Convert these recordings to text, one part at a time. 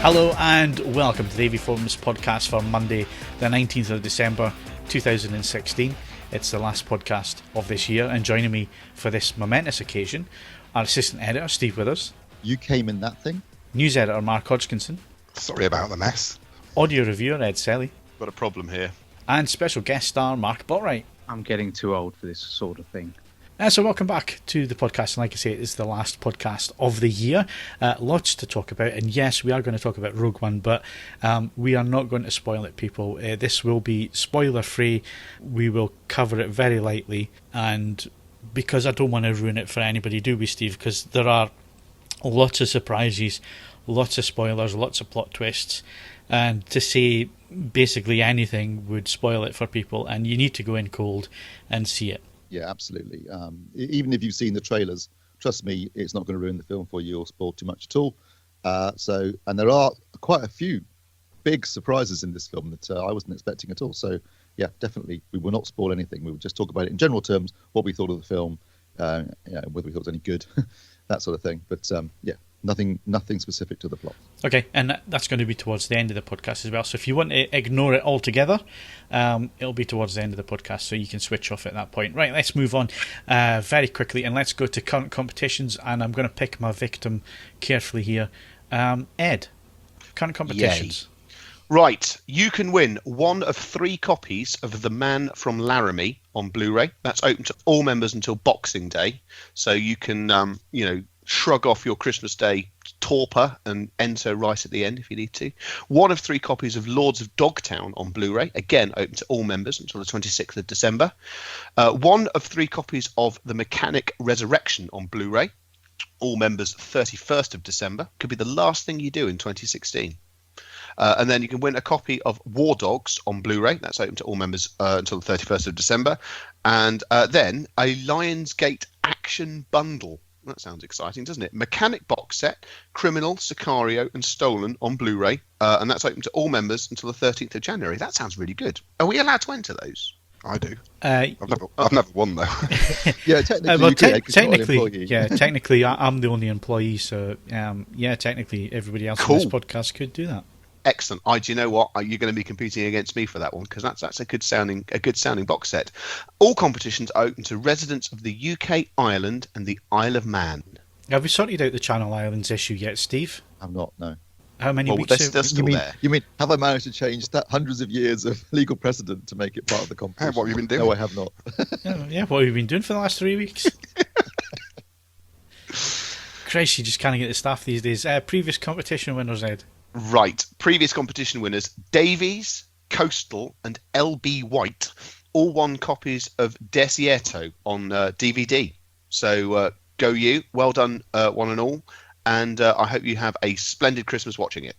Hello and welcome to the AVForums podcast for Monday, the 19th of December 2016. It's the last podcast of this year, and joining me for this momentous occasion, our assistant editor, Steve Withers. You came in that thing? News editor, Mark Hodgkinson. Sorry about the mess. Audio reviewer, Ed Selley. Got a problem here. And special guest star, Mark Botwright. I'm getting too old for this sort of thing. So welcome back to the podcast, and like I say, it is the last podcast of the year. Lots to talk about, and yes, we are going to talk about Rogue One, but we are not going to spoil it, people. This will be spoiler-free. We will cover it very lightly, and because I don't want to ruin it for anybody, do we, Steve? Because there are lots of surprises, lots of spoilers, lots of plot twists, and to say basically anything would spoil it for people, and you need to go in cold and see it. Yeah, absolutely. Even if you've seen the trailers, trust me, it's not going to ruin the film for you or spoil too much at all. And there are quite a few big surprises in this film that I wasn't expecting at all. So, yeah, definitely, we will not spoil anything. We will just talk about it in general terms, what we thought of the film, whether we thought it was any good, that sort of thing. But, yeah, nothing specific to the plot. Okay, and that's going to be towards the end of the podcast as well. So if you want to ignore it altogether, it'll be towards the end of the podcast, so you can switch off at that point. Right, let's move on very quickly, and let's go to current competitions, and I'm going to pick my victim carefully here. Ed, current competitions. Yay. Right, you can win one of 3 copies of The Man from Laramie on Blu-ray. That's open to all members until Boxing Day, so you can, shrug off your Christmas Day torpor and enter right at the end if you need to. One of 3 copies of Lords of Dogtown on Blu-ray, again open to all members until the 26th of December. One of 3 copies of The Mechanic Resurrection on Blu-ray, all members 31st of December. Could be the last thing you do in 2016. And then you can win a copy of War Dogs on Blu-ray. That's open to all members until the 31st of December. And then a Lionsgate Action Bundle. That sounds exciting, doesn't it? Mechanic box set, Criminal, Sicario, and Stolen on Blu-ray, and that's open to all members until the 13th of January. That sounds really good. Are we allowed to enter those? I do. I've never won though. Yeah, technically, technically, I'm the only employee, so technically, everybody else on this podcast could do that. Excellent. Do you know what? You're going to be competing against me for that one, because that's a good sounding box set. All competitions are open to residents of the UK, Ireland, and the Isle of Man. Have we sorted out the Channel Islands issue yet, Steve? I'm not, no. How many weeks? They're still there. You mean, have I managed to change that hundreds of years of legal precedent to make it part of the competition? What have you been doing? No, I have not. What have you been doing for the last 3 weeks? Christ, you just can't get the staff these days. Previous competition winners, Ed. Right. Previous competition winners, Davies, Coastal, and LB White, all won copies of Desierto on DVD. So go you. Well done, one and all. And I hope you have a splendid Christmas watching it.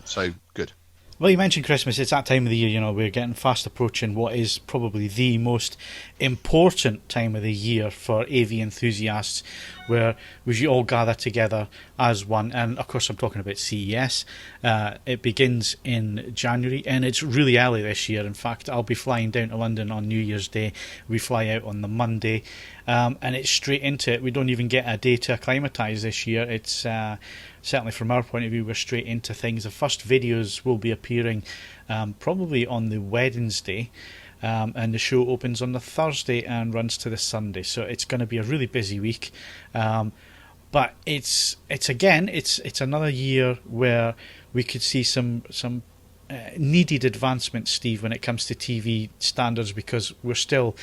So good. Well, you mentioned Christmas. It's that time of the year, we're getting fast approaching what is probably the most important time of the year for AV enthusiasts, where we all gather together as one. And, of course, I'm talking about CES. It begins in January, and it's really early this year. In fact, I'll be flying down to London on New Year's Day. We fly out on the Monday, and it's straight into it. We don't even get a day to acclimatise this year. It's certainly from our point of view, we're straight into things. The first videos will be appearing probably on the Wednesday, and the show opens on the Thursday and runs to the Sunday. So it's going to be a really busy week. But it's another year where we could see some needed advancements, Steve, when it comes to TV standards, because we're still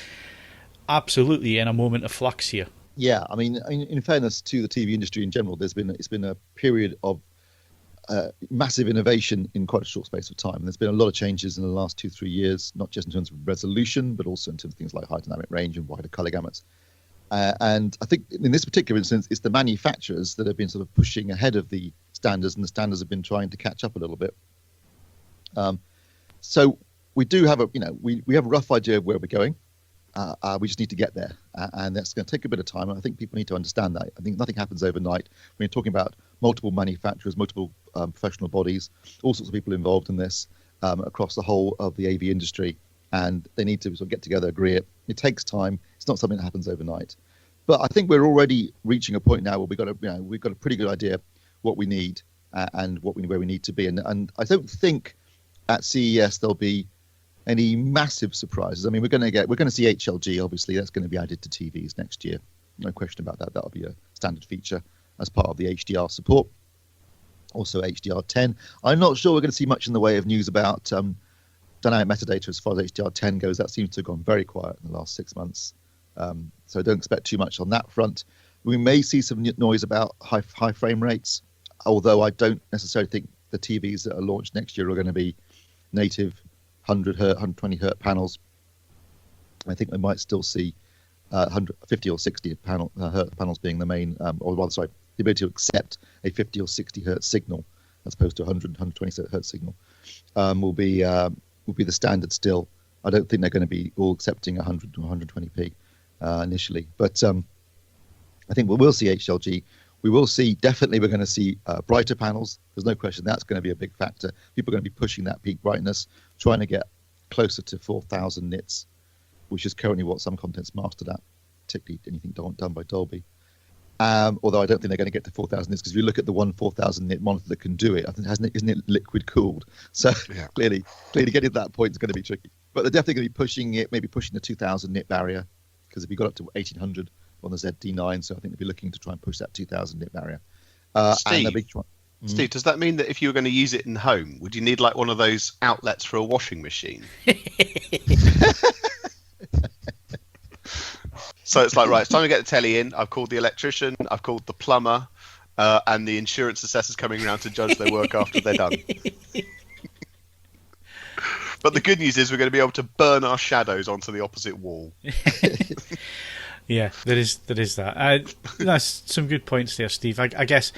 absolutely in a moment of flux here. Yeah, I mean, in fairness to the TV industry in general, it's been a period of massive innovation in quite a short space of time. There's been a lot of changes in the last 2-3 years, not just in terms of resolution, but also in terms of things like high dynamic range and wider colour gamuts. And I think in this particular instance, it's the manufacturers that have been sort of pushing ahead of the standards, and the standards have been trying to catch up a little bit. So we do have we have a rough idea of where we're going. We just need to get there, and that's going to take a bit of time. And I think people need to understand that. I think nothing happens overnight. When you're talking about multiple manufacturers, multiple professional bodies, all sorts of people involved in this across the whole of the AV industry, and they need to sort of get together, agree it. It takes time. It's not something that happens overnight. But I think we're already reaching a point now where we've got a pretty good idea what we need. and where we need to be. And I don't think at CES there'll be any massive surprises. I mean, we're going to see HLG. Obviously, that's going to be added to TVs next year. No question about that. That'll be a standard feature as part of the HDR support. Also HDR10. I'm not sure we're going to see much in the way of news about dynamic metadata as far as HDR10 goes. That seems to have gone very quiet in the last 6 months. So don't expect too much on that front. We may see some noise about high frame rates, although I don't necessarily think the TVs that are launched next year are going to be native 100 hertz, 120 hertz panels. I think we might still see 50 or 60 hertz panels being the main, the ability to accept a 50 or 60 hertz signal as opposed to 120 hertz signal will be the standard still. I don't think they're going to be all accepting 100 to 120p initially, but I think we will see HLG. We will see, definitely we're going to see brighter panels. There's no question that's going to be a big factor. People are going to be pushing that peak brightness, trying to get closer to 4,000 nits, which is currently what some content's mastered at, particularly anything done by Dolby. Although I don't think they're going to get to 4,000 nits, because if you look at the one 4,000 nit monitor that can do it, I think isn't it liquid cooled? So Yeah. clearly getting to that point is going to be tricky. But they're definitely going to be pushing it, maybe pushing the 2,000 nit barrier, because if you got up to 1,800 on the ZD9, so I think they'll be looking to try and push that 2,000 nit barrier. Steve, and the big one. Steve, does that mean that if you were going to use it in home, would you need like one of those outlets for a washing machine? So it's like, right, it's time to get the telly in. I've called the electrician, I've called the plumber, and the insurance assessor's coming around to judge their work after they're done. But the good news is we're going to be able to burn our shadows onto the opposite wall. Yeah, there is that. That's some good points there, Steve. I guess,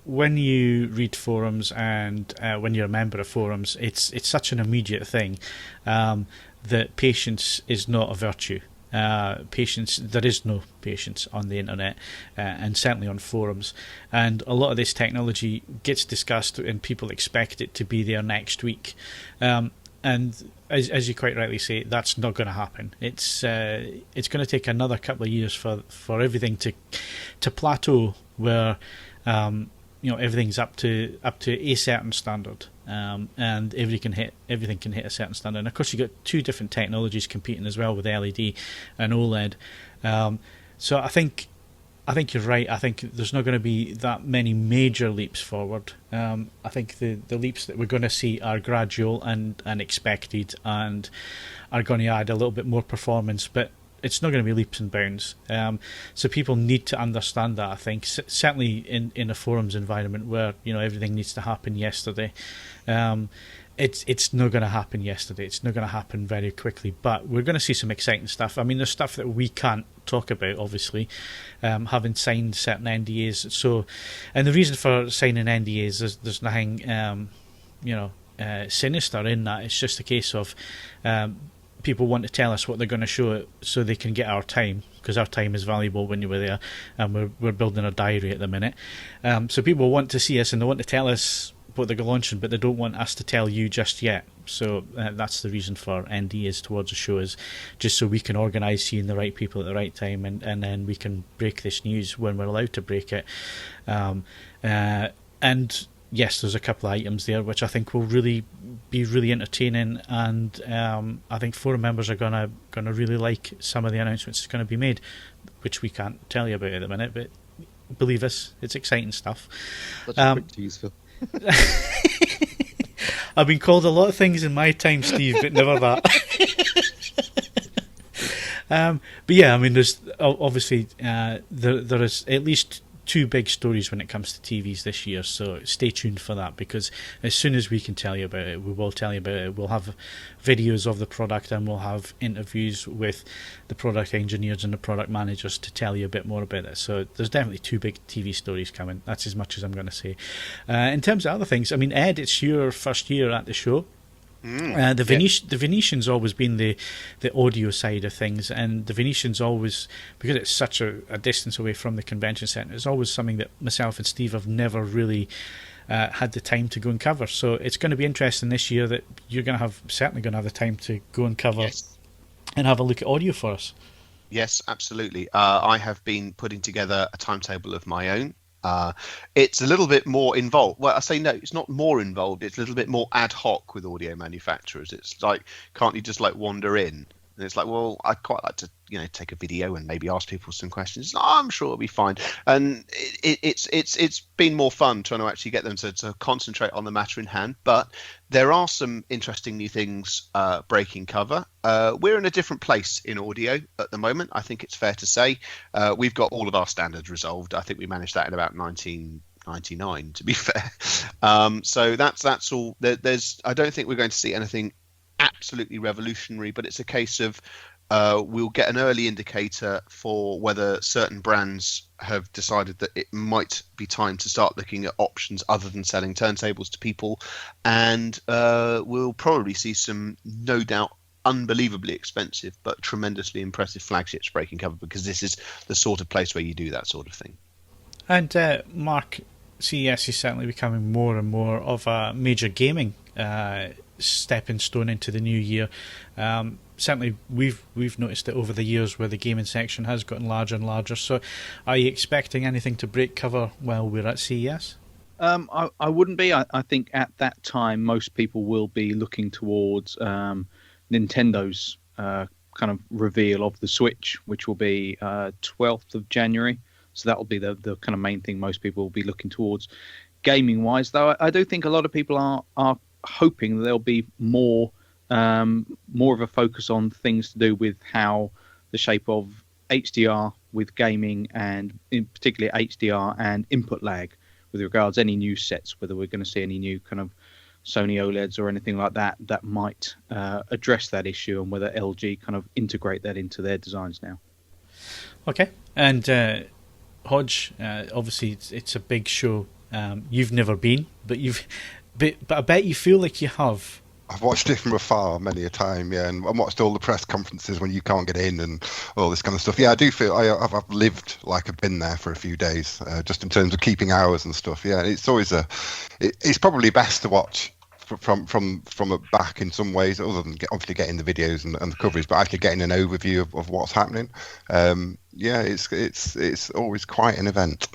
when you read forums and when you're a member of forums, it's such an immediate thing that patience is not a virtue. There is no patience on the internet, and certainly on forums. And a lot of this technology gets discussed, and people expect it to be there next week. And as you quite rightly say, that's not going to happen. It's going to take another couple of years for everything to plateau where everything's up to a certain standard, and everything can hit a certain standard. And of course, you've got two different technologies competing as well with LED and OLED. So I think you're right. I think there's not going to be that many major leaps forward. I think the leaps that we're going to see are gradual and expected, and are going to add a little bit more performance, but it's not going to be leaps and bounds. So people need to understand that, I think. Certainly in a forums environment where everything needs to happen yesterday. It's not going to happen yesterday. It's not going to happen very quickly, but we're going to see some exciting stuff. I mean, there's stuff that we can't talk about, obviously, having signed certain NDAs. So, and the reason for signing NDAs, there's nothing, sinister in that. It's just a case of people want to tell us what they're going to show so they can get our time, because our time is valuable when you were there, and we're building a diary at the minute. So people want to see us and they want to tell us what they're launching, but they don't want us to tell you just yet. So that's the reason for NDAs towards the show, is just so we can organise seeing the right people at the right time, and then we can break this news when we're allowed to break it. And yes, there's a couple of items there which I think will really be really entertaining, and I think forum members are gonna really like some of the announcements that's going to be made, which we can't tell you about at the minute, but believe us, it's exciting stuff. Such a quick tease, Phil. I've been called a lot of things in my time, Steve, but never that. But yeah, I mean, there's obviously there is at least two big stories when it comes to TVs this year, so stay tuned for that, because as soon as we can tell you about it, we will tell you about it. We'll have videos of the product, and we'll have interviews with the product engineers and the product managers to tell you a bit more about it. So there's definitely two big TV stories coming. That's as much as I'm going to say. In terms of other things, I mean, Ed, it's your first year at the show. The Venetian's always been the audio side of things, and the Venetian's always, because it's such a distance away from the convention centre, it's always something that myself and Steve have never really had the time to go and cover. So it's going to be interesting this year that you're certainly going to have the time to go and cover and have a look at audio for us. Yes, absolutely. I have been putting together a timetable of my own It's a little bit more involved. Well, I say no, it's not more involved. It's a little bit more ad hoc with audio manufacturers. It's like, can't you just like wander in? And it's like, well, I'd quite like to, take a video and maybe ask people some questions. I'm sure it'll be fine. And it's been more fun trying to actually get them to concentrate on the matter in hand. But there are some interesting new things breaking cover. We're in a different place in audio at the moment. I think it's fair to say. We've got all of our standards resolved. I think we managed that in about 1999, to be fair. So that's all. I don't think we're going to see anything absolutely revolutionary, but it's a case of we'll get an early indicator for whether certain brands have decided that it might be time to start looking at options other than selling turntables to people, and we'll probably see some, no doubt, unbelievably expensive but tremendously impressive flagships breaking cover, because this is the sort of place where you do that sort of thing. And Mark, CES is certainly becoming more and more of a major gaming stepping stone into the new year. Certainly we've noticed it over the years where the gaming section has gotten larger and larger. So are you expecting anything to break cover while we're at CES? I wouldn't be. I think at that time most people will be looking towards Nintendo's kind of reveal of the Switch, which will be 12th of January. So that will be the kind of main thing most people will be looking towards gaming wise, though I do think a lot of people are hoping that there'll be more of a focus on things to do with how the shape of HDR with gaming, and in particular HDR and input lag with regards to any new sets, whether we're going to see any new kind of Sony OLEDs or anything like that might address that issue, and whether LG kind of integrate that into their designs now. Okay, and Hodge, obviously it's a big show. You've never been, but I bet you feel like you have. I've watched it from afar many a time, yeah, and I watched all the press conferences when you can't get in and all this kind of stuff. Yeah, I do feel I've lived like I've been there for a few days, just in terms of keeping hours and stuff. Yeah, it's always it's probably best to watch from a back in some ways, other than obviously getting the videos and the coverage, but actually getting an overview of what's happening. Yeah, it's always quite an event.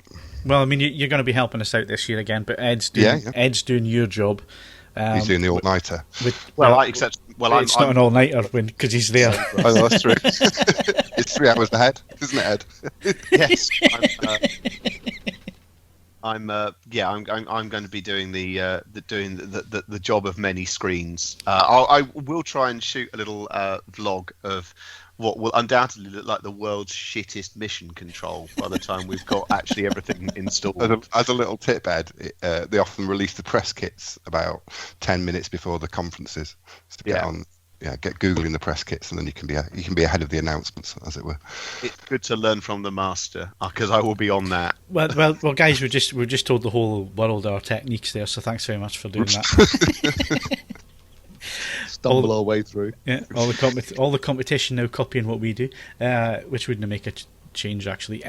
Well, I mean, you're going to be helping us out this year again, but Ed's doing your job. He's doing the all-nighter. It's not an all-nighter because he's there. Oh, no, that's true. It's 3 hours ahead, isn't it, Ed? Yes. I'm going to be doing the job of many screens. I will try and shoot a little vlog of what will undoubtedly look like the world's shittest mission control by the time we've got actually everything installed. As a little tip, Ed, they often release the press kits about 10 minutes before the conferences. So get Googling the press kits, and then you can be ahead of the announcements, as it were. It's good to learn from the master, because I will be on that. Well, guys, we've just told the whole world our techniques there, so thanks very much for doing that. Stumble our way through. Yeah, all the competition now copying what we do, which wouldn't make a change actually.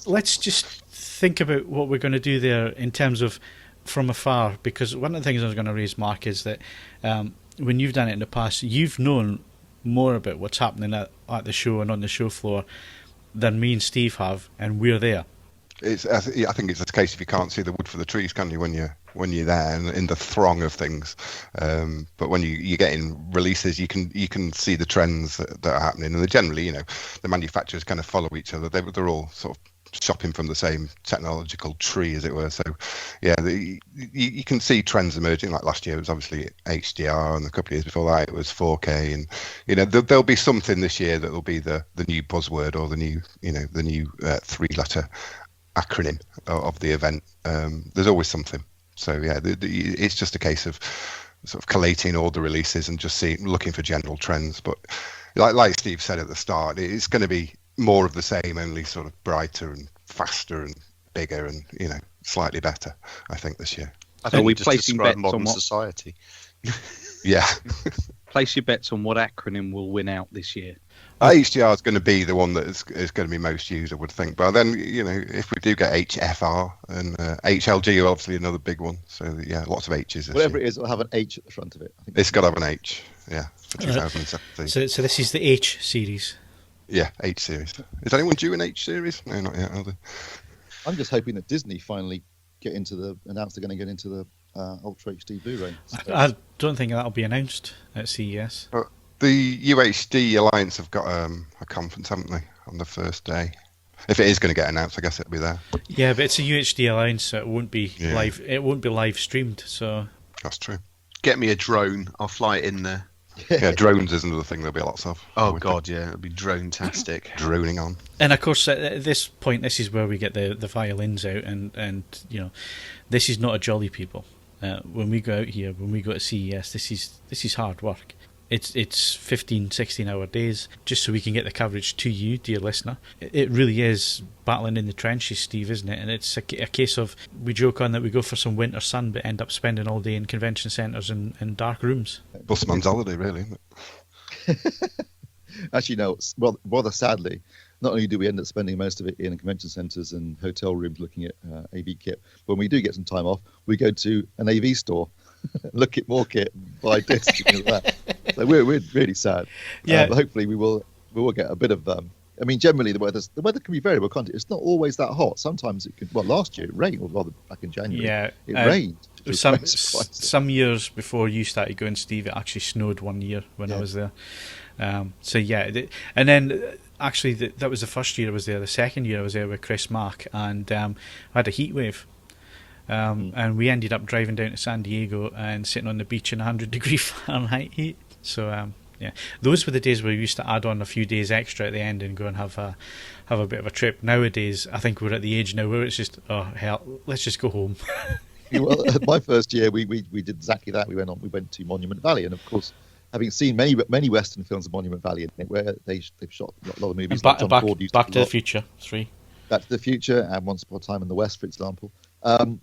Let's just think about what we're going to do there in terms of from afar, because one of the things I was going to raise, Mark, is that when you've done it in the past, you've known more about what's happening at the show and on the show floor than me and Steve have, and we're there. I think it's the case if you can't see the wood for the trees, can you, when you're there and in the throng of things. But when you get in releases, you can see the trends that are happening, and generally, the manufacturers kind of follow each other. They're all sort of shopping from the same technological tree, as it were. So, yeah, you can see trends emerging. Like last year, it was obviously HDR, and a couple of years before that, it was 4K. And there'll be something this year that will be the new buzzword, or the new 3-letter acronym of the event. There's always something. So yeah, it's just a case of sort of collating all the releases and just looking for general trends. But like Steve said at the start, it's going to be more of the same, only sort of brighter and faster and bigger and slightly better, I think, this year. I think we placing bets modern on society. Yeah. Place your bets on what acronym will win out this year. HDR is going to be the one that is going to be most used, I would think. But then, if we do get HFR and HLG, are obviously another big one. So yeah, lots of H's. Whatever it is, it'll have an H at the front of it. I think it's got to have an H. Yeah, for 2017. So this is the H series. Yeah, H series. Is anyone due an H series? No, not yet, are they? I'm just hoping that Disney finally announce they're going to get into the Ultra HD Blu-ray. I don't think that'll be announced at CES. The UHD Alliance have got a conference, haven't they, on the first day? If it is going to get announced, I guess it'll be there. Yeah, but it's a UHD Alliance, so it won't be live. It won't be live streamed. So that's true. Get me a drone. I'll fly it in there. Yeah, drones is another thing there'll be lots of. Oh God, yeah, it'll be drone-tastic. Droning on. And of course, at this point, this is where we get the violins out, and this is not a jolly people. When we go out here, when we go to CES, this is hard work. It's 15, 16-hour days just so we can get the coverage to you, dear listener. It really is battling in the trenches, Steve, isn't it? And it's a case of, we joke on that we go for some winter sun but end up spending all day in convention centres and dark rooms. Busman's holiday, really, isn't it? Actually, no, well, rather sadly, not only do we end up spending most of it in convention centres and hotel rooms looking at AV kit, when we do get some time off, we go to an AV store, look at more kit, buy discs, and all that. So we're really sad. Yeah. But hopefully we will get a bit of. I mean, generally the weather can be variable, can't it? It's not always that hot. Sometimes it could. Well, last year it rained, or rather back in January. Yeah, it rained. Some years before you started going, Steve, it actually snowed one year when I was there. So yeah, and then actually that was the first year I was there. The second year I was there with Chris Mark, and I had a heat wave. And we ended up driving down to San Diego and sitting on the beach in 100-degree Fahrenheit heat. So yeah, those were the days where we used to add on a few days extra at the end and go and have a bit of a trip. Nowadays, I think we're at the age now where it's just, oh hell, let's just go home. Well, my first year we did exactly that. We went to Monument Valley, and of course, having seen many Western films of Monument Valley, where they've shot a lot of movies. Back to the Future 3. Back to the Future and Once Upon a Time in the West, for example.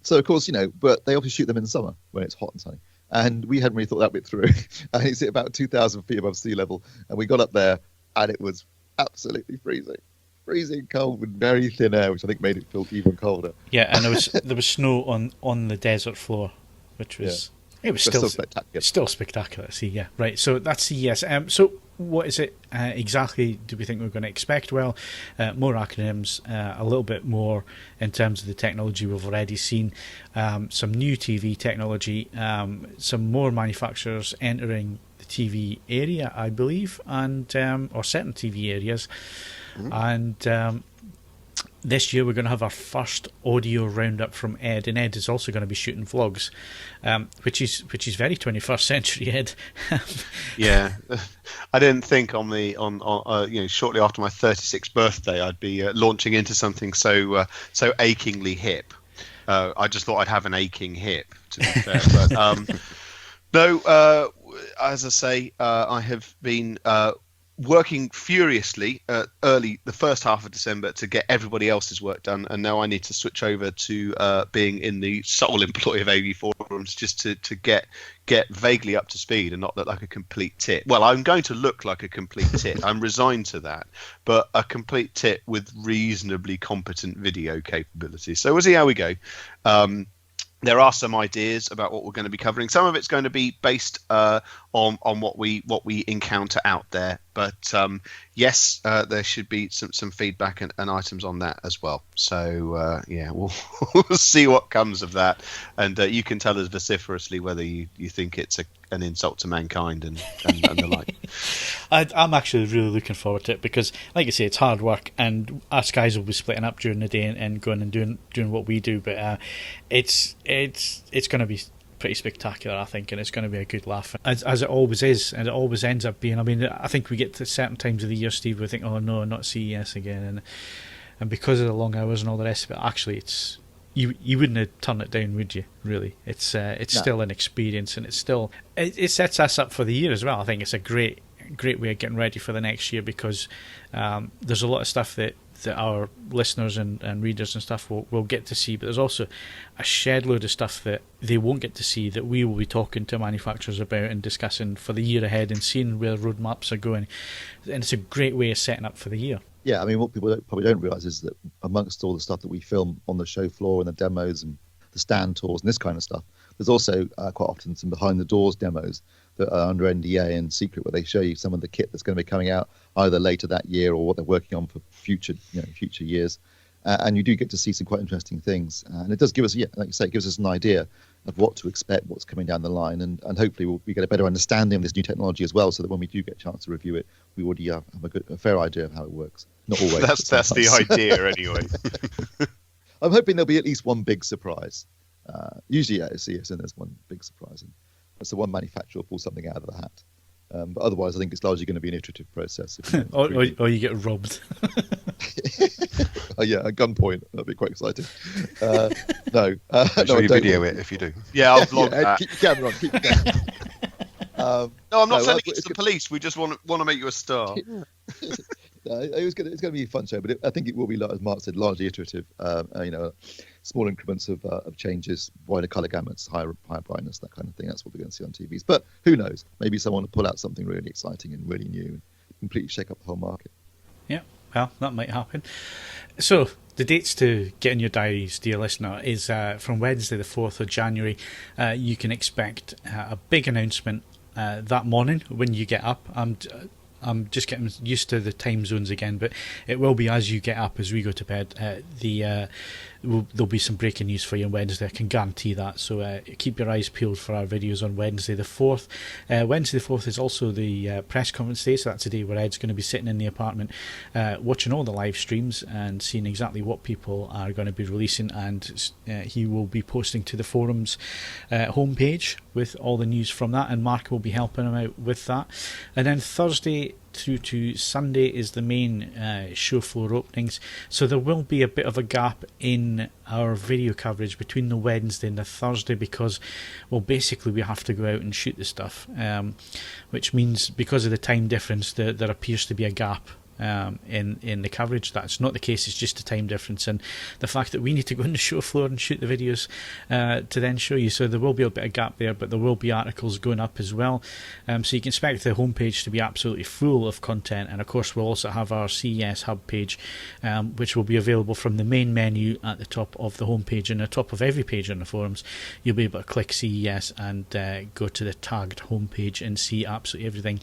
So of course, but they obviously shoot them in the summer when it's hot and sunny. And we hadn't really thought that bit through. And it's at about 2,000 feet above sea level. And we got up there and it was absolutely freezing cold with very thin air, which I think made it feel even colder. Yeah, and there was snow on the desert floor, which was it was still spectacular. Still spectacular to see. Yeah, right. So that's CES. So what is it exactly? Do we think we're going to expect? Well, more acronyms, a little bit more in terms of the technology we've already seen, some new TV technology, some more manufacturers entering the TV area, I believe, and or certain TV areas, and. This year we're going to have our first audio roundup from Ed, and Ed is also going to be shooting vlogs, which is very 21st century, Ed. Yeah, I didn't think shortly after my 36th birthday I'd be launching into something so achingly hip. I just thought I'd have an aching hip, to be fair. But no, as I say, I have been working furiously early the first half of December to get everybody else's work done, and now I need to switch over to being in the sole employ of AVForums just to get vaguely up to speed and not look like a complete tit. Well, I'm going to look like a complete tit. I'm resigned to that, but a complete tit with reasonably competent video capability. So we'll see how we go. There are some ideas about what we're going to be covering. Some of it's going to be based on what we encounter out there. But yes, there should be some feedback and items on that as well. So yeah, we'll see what comes of that. And you can tell us vociferously whether you think it's an insult to mankind and the like. I'm actually really looking forward to it because, like I say, it's hard work, and us guys will be splitting up during the day and going and doing what we do. But it's going to be pretty spectacular, I think, and it's going to be a good laugh, as it always is, and it always ends up being. I mean, I think we get to certain times of the year, Steve, we think, oh no, not CES again, and because of the long hours and all the rest of it, actually, it's. You wouldn't have turned it down, would you? Really, it's still an experience, and it sets us up for the year as well. I think it's a great way of getting ready for the next year because there's a lot of stuff that our listeners and readers and stuff will get to see, but there's also a shed load of stuff that they won't get to see that we will be talking to manufacturers about and discussing for the year ahead and seeing where the roadmaps are going, and it's a great way of setting up for the year. Yeah, I mean, what people probably don't realise is that amongst all the stuff that we film on the show floor and the demos and the stand tours and this kind of stuff, there's also quite often some behind-the-doors demos that are under NDA and secret, where they show you some of the kit that's going to be coming out either later that year or what they're working on for future years. and you do get to see some quite interesting things. And it does give us, like you say, it gives us an idea of what to expect, what's coming down the line, and hopefully we get a better understanding of this new technology as well, so that when we do get a chance to review it, we already have a fair idea of how it works. Not always. That's the idea anyway. I'm hoping there'll be at least one big surprise. Usually at CES, and there's one big surprise, and that's the one manufacturer will pull something out of the hat. But otherwise, I think it's largely going to be an iterative process. Or you get robbed. Oh, yeah, at gunpoint. That'd be quite exciting. No. Make sure you video it if you do. Yeah, I'll vlog that. Keep your camera on. Keep your camera on. No, I'm not sending it to the police. We just want to make you a star. It's going to be a fun show, but I think it will be, as Mark said, largely iterative. Small increments of changes, wider colour gamuts, higher brightness, that kind of thing. That's what we're going to see on TVs. But who knows? Maybe someone will pull out something really exciting and really new and completely shake up the whole market. Yeah, well, that might happen. So the dates to get in your diaries, dear listener, is from Wednesday the 4th of January. You can expect a big announcement that morning when you get up. I'm just getting used to the time zones again, but it will be as you get up, as we go to bed. There'll be some breaking news for you on Wednesday, I can guarantee that. So keep your eyes peeled for our videos on Wednesday the 4th. Wednesday the 4th is also the press conference day, so that's the day where Ed's going to be sitting in the apartment watching all the live streams and seeing exactly what people are going to be releasing, and he will be posting to the forums homepage with all the news from that, and Mark will be helping him out with that. And then Thursday through to Sunday is the main show floor openings, so there will be a bit of a gap in our video coverage between the Wednesday and the Thursday, because, well, basically we have to go out and shoot the stuff, which means because of the time difference there appears to be a gap in the coverage. That's not the case, it's just the time difference and the fact that we need to go on the show floor and shoot the videos to then show you. So there will be a bit of gap there, but there will be articles going up as well. So you can expect the homepage to be absolutely full of content, and of course we'll also have our CES hub page, which will be available from the main menu at the top of the homepage, and the top of every page on the forums you'll be able to click CES and go to the tagged homepage and see absolutely everything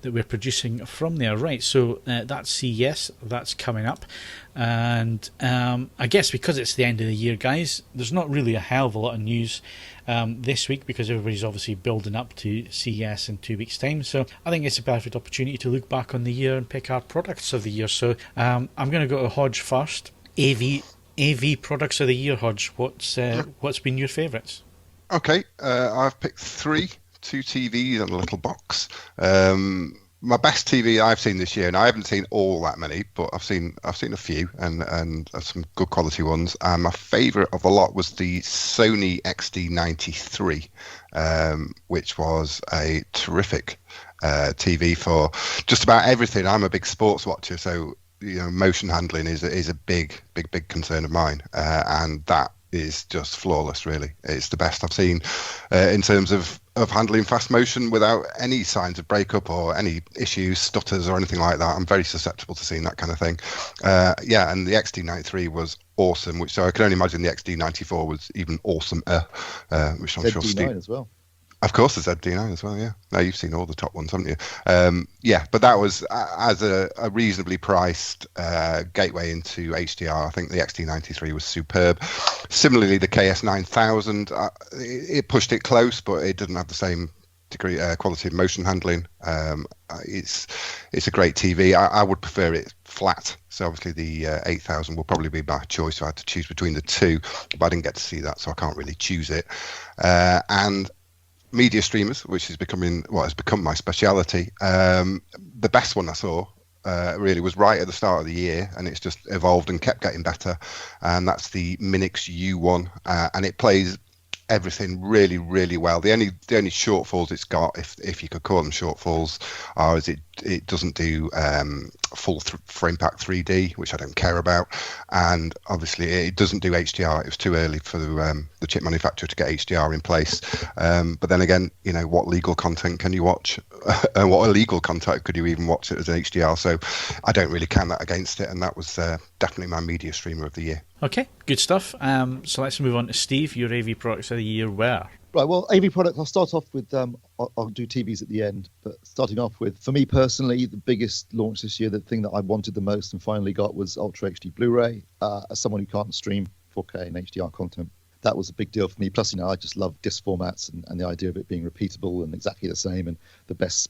that we're producing from there. Right, so that's CES, that's coming up, and I guess because it's the end of the year, guys, there's not really a hell of a lot of news this week, because everybody's obviously building up to CES in 2 weeks' time. So I think it's a perfect opportunity to look back on the year and pick our products of the year. So I'm going to go to Hodge first. AV products of the year, Hodge. What's been your favourites? Okay, I've picked two TVs and a little box. My best TV I've seen this year, and I haven't seen all that many, but I've seen a few and some good quality ones. And my favourite of the lot was the Sony XD93, which was a terrific TV for just about everything. I'm a big sports watcher, so motion handling is a big concern of mine, and that is just flawless. Really, it's the best I've seen in terms of handling fast motion without any signs of breakup or any issues, stutters or anything like that. I'm very susceptible to seeing that kind of thing. And the XD93 was awesome, so I can only imagine the XD94 was even awesomer, which I'm sure Steve as well. Of course, the ZD9 as well, yeah. No, you've seen all the top ones, haven't you? But that was, as a reasonably priced gateway into HDR, I think the XD93 was superb. Similarly, the KS9000, it pushed it close, but it didn't have the same degree quality of motion handling. It's a great TV. I would prefer it flat. So obviously the 8000 will probably be my choice. So I had to choose between the two, but I didn't get to see that, so I can't really choose it. And media streamers, which has become my speciality. The best one I saw really was right at the start of the year, and it's just evolved and kept getting better. And that's the Minix U1, and it plays everything really, really well. The only shortfalls it's got, if you could call them shortfalls, are is it doesn't do full frame pack 3D, which I don't care about, and obviously it doesn't do HDR. It was too early for the chip manufacturer to get HDR in place. But then again, what legal content can you watch, and what illegal content could you even watch it as an HDR? So I don't really count that against it, and that was definitely my media streamer of the year. Okay, good stuff. So let's move on to Steve. Your AV products of the year were? Right, well, AV products, I'll start off with, I'll do TVs at the end, but starting off with, for me personally, the biggest launch this year, the thing that I wanted the most and finally got was Ultra HD Blu-ray. As someone who can't stream 4K and HDR content, that was a big deal for me. Plus, I just love disc formats and the idea of it being repeatable and exactly the same and the best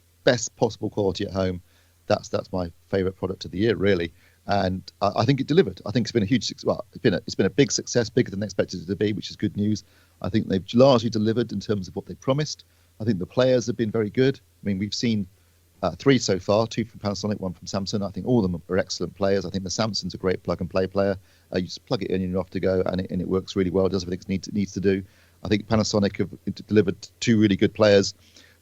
possible quality at home. That's my favourite product of the year, really. And I think it delivered. I think it's been a huge success. Well, it's been a big success, bigger than expected it to be, which is good news. I think they've largely delivered in terms of what they promised. I think the players have been very good. I mean, we've seen 3 so far, 2 from Panasonic, 1 from Samsung. I think all of them are excellent players. I think the Samsung's a great plug-and-play player. You just plug it in and you're off to go, and it works really well. It does everything it needs to do. I think Panasonic have delivered 2 really good players,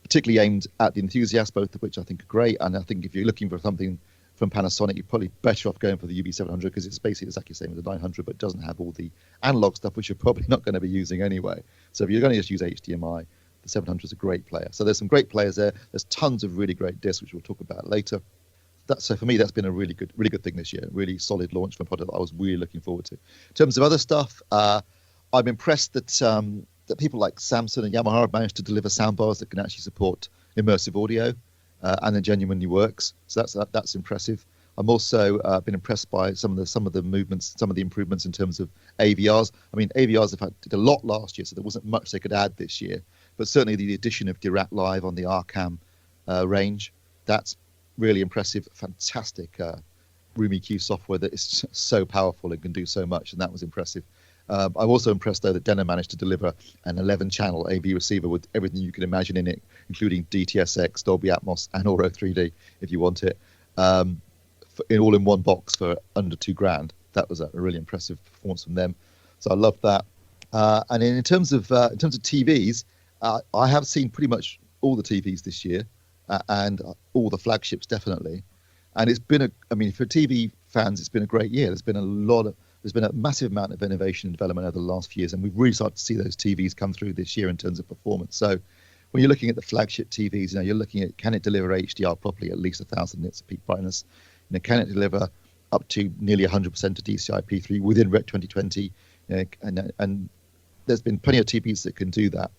particularly aimed at the enthusiasts, both of which I think are great. And I think if you're looking for something from Panasonic, you're probably better off going for the UB700 because it's basically exactly the same as the 900, but doesn't have all the analog stuff, which you're probably not going to be using anyway. So if you're going to just use HDMI, the 700 is a great player. So there's some great players there. There's tons of really great discs, which we'll talk about later. So for me, that's been a really good thing this year. Really solid launch for a product that I was really looking forward to. In terms of other stuff, I'm impressed that people like Samsung and Yamaha have managed to deliver soundbars that can actually support immersive audio. And it genuinely works. So that's impressive. I'm also been impressed by some of the movements, some of the improvements in terms of AVRs. I mean, AVRs did a lot last year, so there wasn't much they could add this year. But certainly the addition of Dirac Live on the Arcam range, that's really impressive. Fantastic Room EQ software that is so powerful and can do so much, and that was impressive. I'm also impressed, though, that Denon managed to deliver an 11-channel AV receiver with everything you can imagine in it, including DTSX, Dolby Atmos, and Auro 3D, if you want it, all in one box for under $2,000. That was a really impressive performance from them. So I love that. And in terms of TVs, I have seen pretty much all the TVs this year, and all the flagships definitely. And it's been for TV fans, it's been a great year. There's been a massive amount of innovation and development over the last few years, and we've really started to see those TVs come through this year in terms of performance. So when you're looking at the flagship TVs, you're looking at, can it deliver HDR properly, at least 1,000 nits of peak brightness? Can it deliver up to nearly 100% of DCI-P3 within Rec 2020? And there's been plenty of TVs that can do that.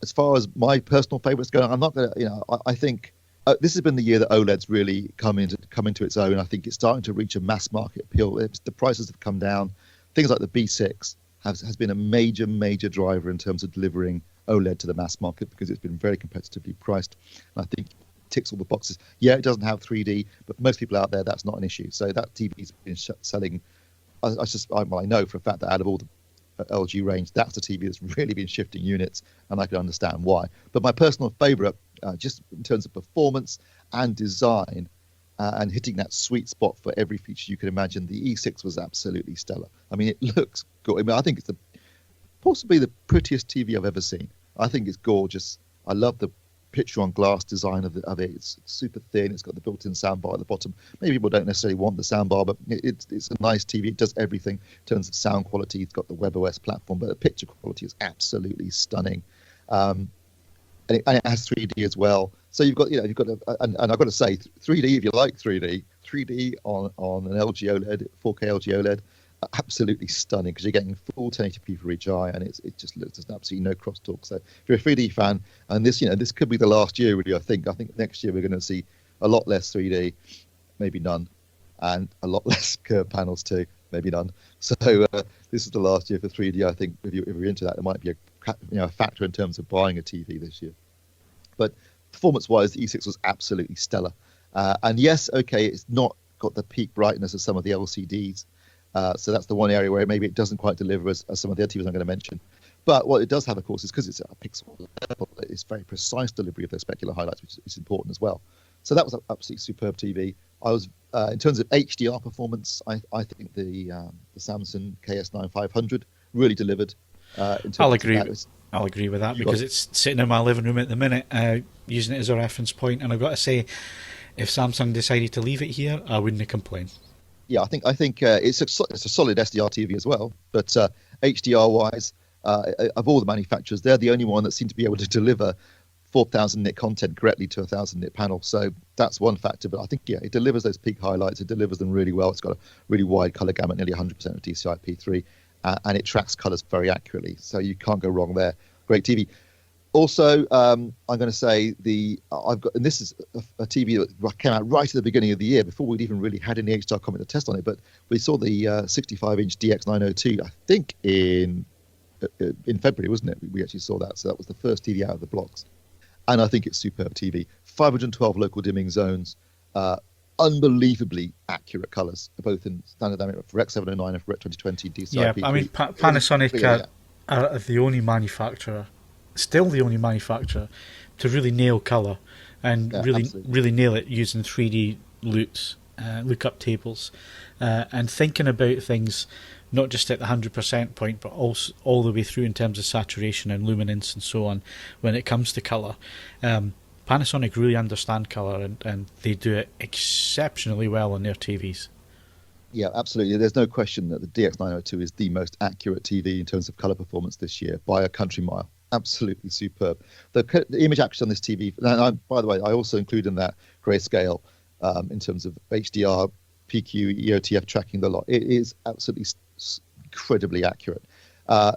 As far as my personal favorites go, I'm not going to, I think this has been the year that OLED's really come into its own. I think it's starting to reach a mass market appeal. The prices have come down. Things like the B6 has been a major driver in terms of delivering OLED to the mass market because it's been very competitively priced. And I think it ticks all the boxes. Yeah, it doesn't have 3D, but for most people out there, that's not an issue. So that TV's been selling. I know for a fact that out of all the LG range, that's the TV that's really been shifting units, and I can understand why. But my personal favorite, just in terms of performance and design, and hitting that sweet spot for every feature you can imagine, the E6 was absolutely stellar. I mean, it looks good. I mean, I think it's possibly the prettiest TV I've ever seen. I think it's gorgeous. I love the picture on glass design of it. It's super thin. It's got the built-in soundbar at the bottom. Maybe people don't necessarily want the soundbar, but it's a nice TV. It does everything in terms of sound quality. It's got the WebOS platform, but the picture quality is absolutely stunning. And it has 3D as well. So and I've got to say, 3D, if you like 3D on an LG OLED, 4K LG OLED, absolutely stunning because you're getting full 1080p for each eye, and it just looks, there's absolutely no crosstalk. So if you're a 3D fan, and this could be the last year really, I think next year we're going to see a lot less 3D, maybe none, and a lot less curved panels too, maybe none. So this is the last year for 3D. I think if you're into that, there might be a factor in terms of buying a TV this year. But performance-wise, the E6 was absolutely stellar. And yes, okay, it's not got the peak brightness of some of the LCDs. So that's the one area where maybe it doesn't quite deliver as some of the other TVs I'm going to mention. But what it does have, of course, is because it's at a pixel level, it's very precise delivery of those specular highlights, which is important as well. So that was an absolutely superb TV. I was, in terms of HDR performance, I think the Samsung KS9 500 really delivered. I'll agree with that because it's sitting in my living room at the minute, using it as a reference point, and I've got to say, if Samsung decided to leave it here, I wouldn't complain. Yeah, I think it's a solid SDR TV as well, but HDR wise, of all the manufacturers, they're the only one that seem to be able to deliver 4,000 nit content correctly to a 1,000 nit panel. So that's one factor. But I think it delivers those peak highlights. It delivers them really well. It's got a really wide color gamut, nearly 100% of DCI-P3, and it tracks colors very accurately. So you can't go wrong there. great TV. Also, I'm going to say and this is a TV that came out right at the beginning of the year before we'd even really had any HDR comment to test on it. But we saw the 65-inch DX902, I think in February, wasn't it? We actually saw that. So that was the first TV out of the blocks. And I think it's superb TV. 512 local dimming zones, unbelievably accurate colours, both in standard dynamic for X709 and for X2020 DCI. Yeah, I mean, Panasonic are the only manufacturer, still the only manufacturer, to really nail colour and really nail it using 3D lookup tables, and thinking about things not just at the 100% point, but also all the way through in terms of saturation and luminance and so on when it comes to colour. Panasonic really understand colour, and they do it exceptionally well on their TVs. Yeah, absolutely. There's no question that the DX902 is the most accurate TV in terms of colour performance this year by a country mile. Absolutely superb. The image accuracy on this TV, and by the way, I also include in that grayscale in terms of HDR, PQ, EOTF tracking the lot. It is absolutely incredibly accurate.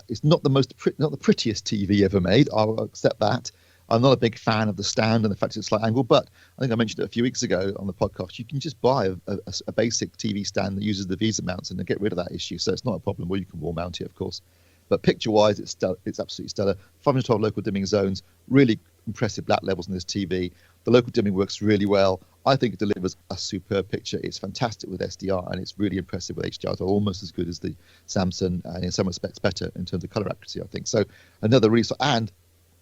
It's not the prettiest TV ever made. I'll accept that. I'm not a big fan of the stand and the fact it's a slight angle, but I think I mentioned it a few weeks ago on the podcast. You can just buy a basic TV stand that uses the Visa mounts and get rid of that issue. So it's not a problem. Or you can wall mount it, of course. But picture-wise, it's absolutely stellar. 512 local dimming zones, really impressive black levels in this TV. The local dimming works really well. I think it delivers a superb picture. It's fantastic with SDR, and it's really impressive with HDR. It's almost as good as the Samsung, and in some respects better in terms of color accuracy, I think. So another reason, and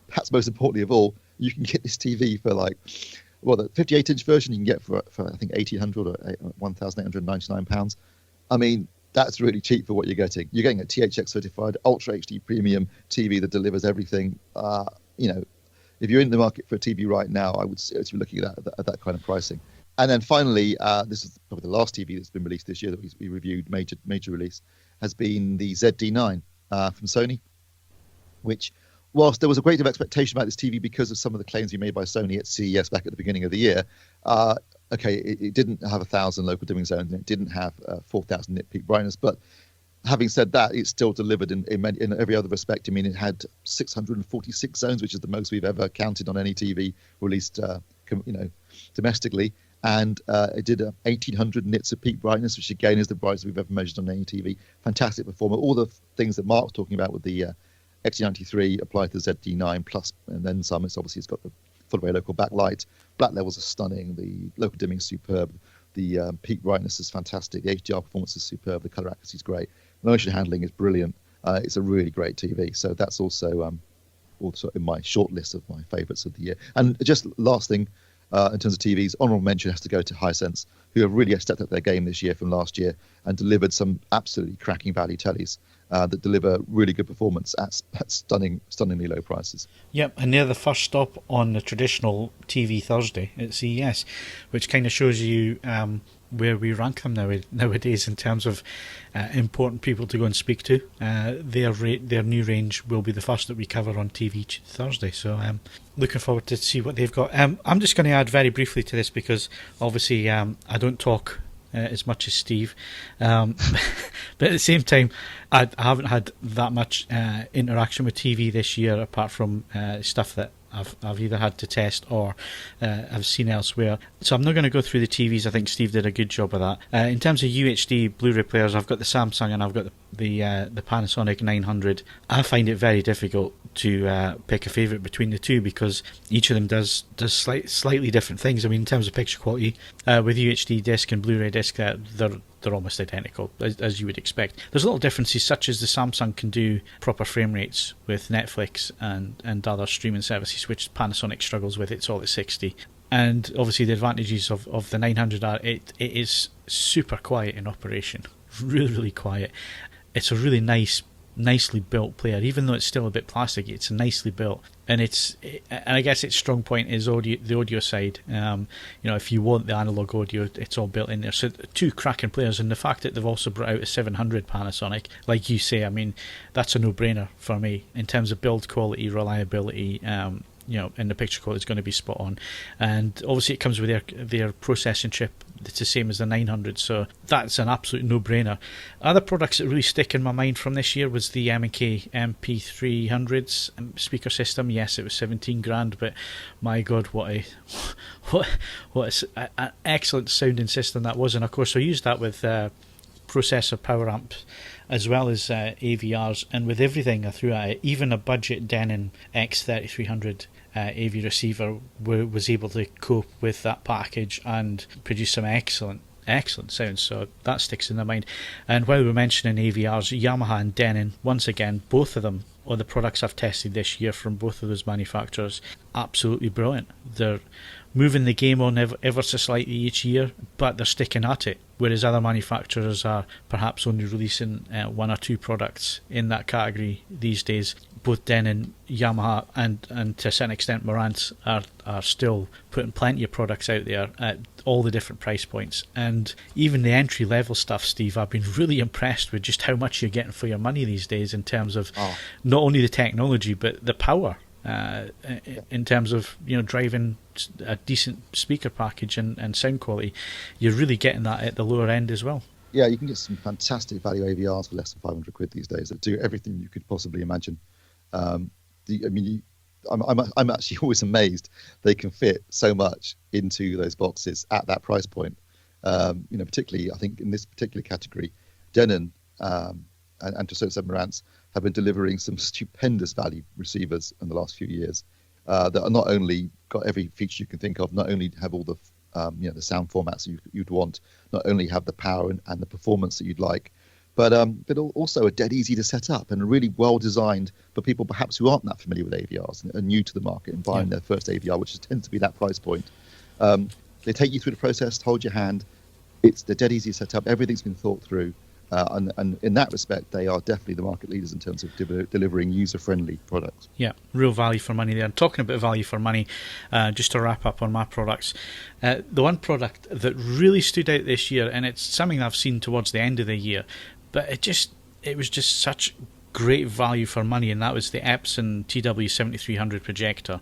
perhaps most importantly of all, you can get this TV for the 58-inch version you can get for I think £1,800 or £1,899. I mean, that's really cheap for what you're getting. You're getting a THX certified Ultra HD premium TV that delivers everything. If you're in the market for a TV right now, I would seriously be looking at that kind of pricing. And then finally, this is probably the last TV that's been released this year that we reviewed, major release, has been the ZD9 from Sony, which, whilst there was a great deal of expectation about this TV because of some of the claims we made by Sony at CES back at the beginning of the year, it didn't have 1,000 local dimming zones, and it didn't have 4,000 nit peak brightness. But having said that, it still delivered in every other respect. I mean, it had 646 zones, which is the most we've ever counted on any TV released, domestically. And it did 1,800 nits of peak brightness, which again is the brightest we've ever measured on any TV. Fantastic performer. All the things that Mark was talking about with the XT93 applied to the ZD9 plus, and then some. It's got the full array local backlight. Black levels are stunning. The local dimming is superb. The peak brightness is fantastic. The HDR performance is superb. The color accuracy is great. The motion handling is brilliant. It's a really great TV. So that's also in my short list of my favourites of the year. And just last thing, in terms of TVs, honourable mention has to go to Hisense, who have really stepped up their game this year from last year and delivered some absolutely cracking value tellies that deliver really good performance at stunningly low prices. Yep, and they're the first stop on the traditional TV Thursday at CES, which kind of shows you where we rank them nowadays in terms of important people to go and speak to. Their new range will be the first that we cover on TV Thursday, so I'm looking forward to see what they've got. I'm just going to add very briefly to this because obviously I don't talk as much as Steve, but at the same time I haven't had that much interaction with TV this year apart from stuff that I've either had to test or I've seen elsewhere. So I'm not going to go through the TVs. I think Steve did a good job of that. In terms of UHD Blu-ray players, I've got the Samsung and I've got the Panasonic 900. I find it very difficult to pick a favourite between the two because each of them does slightly different things. I mean, in terms of picture quality, with UHD disc and Blu-ray disc, they're almost identical, as you would expect. There's little differences, such as the Samsung can do proper frame rates with Netflix and other streaming services, which Panasonic struggles with. It's all at 60. And obviously the advantages of the 900 are it is super quiet in operation. Really, really quiet. It's a really nicely built player, even though it's still a bit plasticky. It's nicely built, and I guess its strong point is the audio side. If you want the analog audio, it's all built in there. So two cracking players, and the fact that they've also brought out a 700 Panasonic, like you say, I mean, that's a no-brainer for me in terms of build quality, reliability. in the picture quality is going to be spot on. And obviously it comes with their processing chip. It's the same as the 900, so that's an absolute no-brainer. Other products that really stick in my mind from this year was the M&K MP300s speaker system. Yes, it was 17 grand, but my God, what an excellent sounding system that was. And of course I used that with processor power amps as well as AVRs, and with everything I threw at it, even a budget Denon X3300 AV receiver was able to cope with that package and produce some excellent sounds, so that sticks in the mind. And while we're mentioning AVRs, Yamaha and Denon, once again, both of them, or the products I've tested this year from both of those manufacturers, absolutely brilliant. They're moving the game on ever so slightly each year, but they're sticking at it, whereas other manufacturers are perhaps only releasing one or two products in that category these days. Both Denon, Yamaha, and to a certain extent Marantz are still putting plenty of products out there at all the different price points. And even the entry level stuff, Steve, I've been really impressed with just how much you're getting for your money these days in terms of not only the technology but the power. In terms of driving a decent speaker package and sound quality, you're really getting that at the lower end as well. Yeah, you can get some fantastic value AVRs for less than 500 quid these days that do everything you could possibly imagine. I'm actually always amazed they can fit so much into those boxes at that price point. Particularly, I think in this particular category, Denon and to a certain extent Marantz have been delivering some stupendous value receivers in the last few years that are not only got every feature you can think of, not only have all the the sound formats you'd want, not only have the power and the performance that you'd like, but also are dead easy to set up and really well designed for people perhaps who aren't that familiar with AVRs and are new to the market and buying their first AVR, which tends to be that price point. They take you through the process, hold your hand. They're dead easy to set up. Everything's been thought through. And in that respect, they are definitely the market leaders in terms of delivering user-friendly products. Yeah, real value for money there. And talking about value for money, just to wrap up on my products, the one product that really stood out this year, and it's something I've seen towards the end of the year, but it was just such great value for money, and that was the Epson TW7300 projector.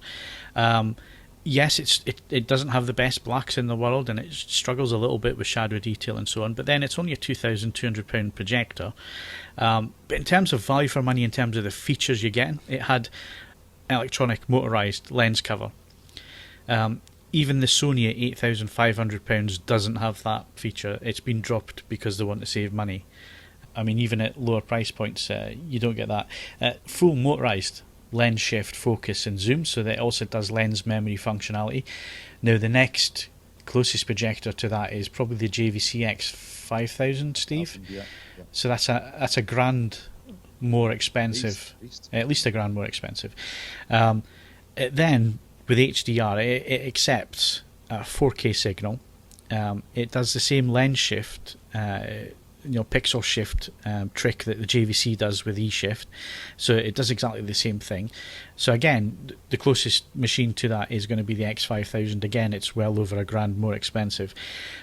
Yes, it doesn't have the best blacks in the world, and it struggles a little bit with shadow detail and so on, but then it's only a £2,200 projector. But in terms of value for money, in terms of the features you're getting, it had electronic motorised lens cover. Even the Sony at £8,500 doesn't have that feature. It's been dropped because they want to save money. I mean, even at lower price points, you don't get that. Full motorised lens shift, focus and zoom, so that it also does lens memory functionality. Now the next closest projector to that is probably the JVC X5000, Steve. Yeah. So that's a grand more expensive, at least a grand more expensive. Then with HDR, it accepts a 4K signal. It does the same lens shift, pixel shift trick that the JVC does with eShift, so it does exactly the same thing. So again, the closest machine to that is going to be the X5000. Again, it's well over a grand more expensive.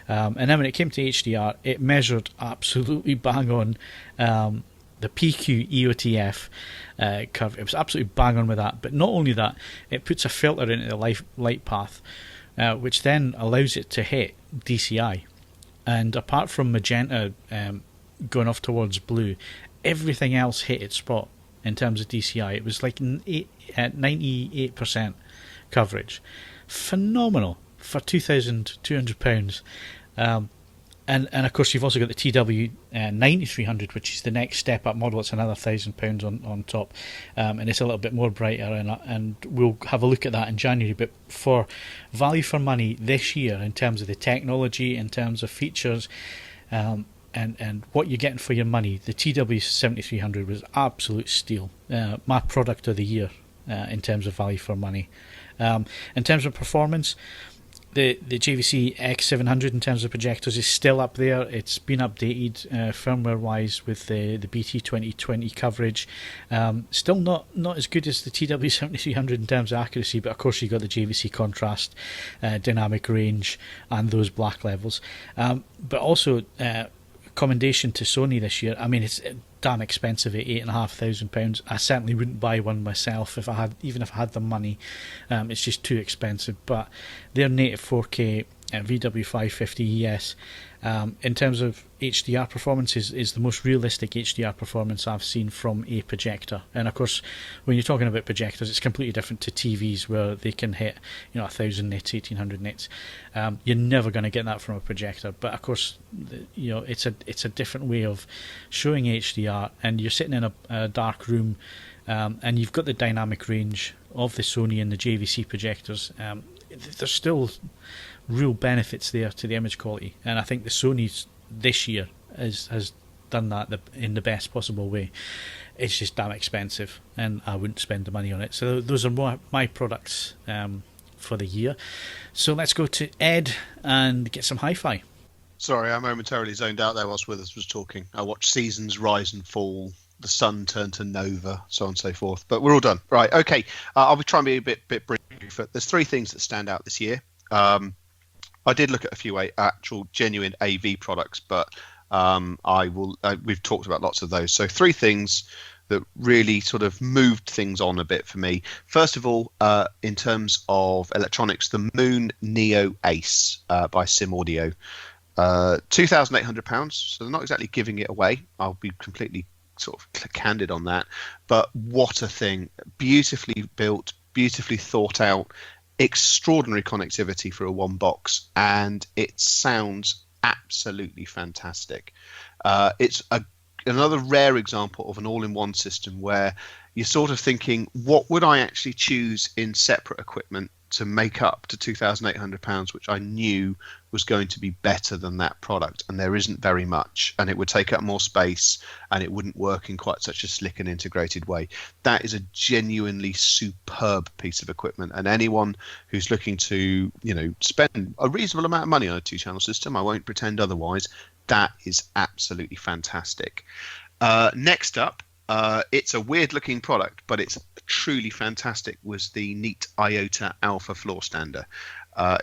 And then when it came to HDR, it measured absolutely bang on the PQ EOTF curve. It was absolutely bang on with that. But not only that, it puts a filter into the light path, which then allows it to hit DCI. And apart from magenta going off towards blue, everything else hit its spot in terms of DCI. It was like 98% coverage. Phenomenal for £2,200. And of course, you've also got the TW9300, which is the next step up model. It's another £1,000 on top, and it's a little bit more brighter. And we'll have a look at that in January. But for value for money this year, in terms of the technology, in terms of features, and what you're getting for your money, the TW7300 was absolute steal. My product of the year in terms of value for money. In terms of performance, the JVC X700 in terms of projectors is still up there. It's been updated firmware wise with the BT 2020 coverage. Still not as good as the TW7300 in terms of accuracy, but of course you've got the JVC contrast, dynamic range and those black levels. But also commendation to Sony this year. I mean, damn expensive at £8,500. I certainly wouldn't buy one myself if I had the money. It's just too expensive. But they're native 4K VW550 ES. In terms of HDR performance, is the most realistic HDR performance I've seen from a projector. And of course, when you're talking about projectors, it's completely different to TVs where they can hit 1,000 nits, 1,800 nits. You're never going to get that from a projector. But of course, it's a different way of showing HDR. And you're sitting in a dark room, and you've got the dynamic range of the Sony and the JVC projectors. There's still real benefits there to the image quality, and I think the Sony's this year has done that in the best possible way. It's just damn expensive, and I wouldn't spend the money on it. So those are my products for the year. So let's go to Ed and get some hi-fi. Sorry, I momentarily zoned out there whilst Withers was talking. I watched seasons rise and fall, the sun turn to nova, so on and so forth. But we're all done. Right, okay. I'll be trying to be a bit brief. There's three things that stand out this year. I did look at a few actual genuine AV products, but we've talked about lots of those. So three things that really sort of moved things on a bit for me. First of all, in terms of electronics, the Moon Neo Ace by Sim Audio. £2,800, so they're not exactly giving it away. I'll be completely sort of candid on that. But what a thing. Beautifully built, beautifully thought out, extraordinary connectivity for a one box, and it sounds absolutely fantastic. It's another rare example of an all-in-one system where you're sort of thinking, what would I actually choose in separate equipment to make up to £2,800, which I knew was going to be better than that product, and there isn't very much, and it would take up more space, and it wouldn't work in quite such a slick and integrated way. That is a genuinely superb piece of equipment, and anyone who's looking to, spend a reasonable amount of money on a two-channel system, I won't pretend otherwise, that is absolutely fantastic. Next up, it's a weird-looking product, but it's truly fantastic, was the Neat Iota Alpha floor stander.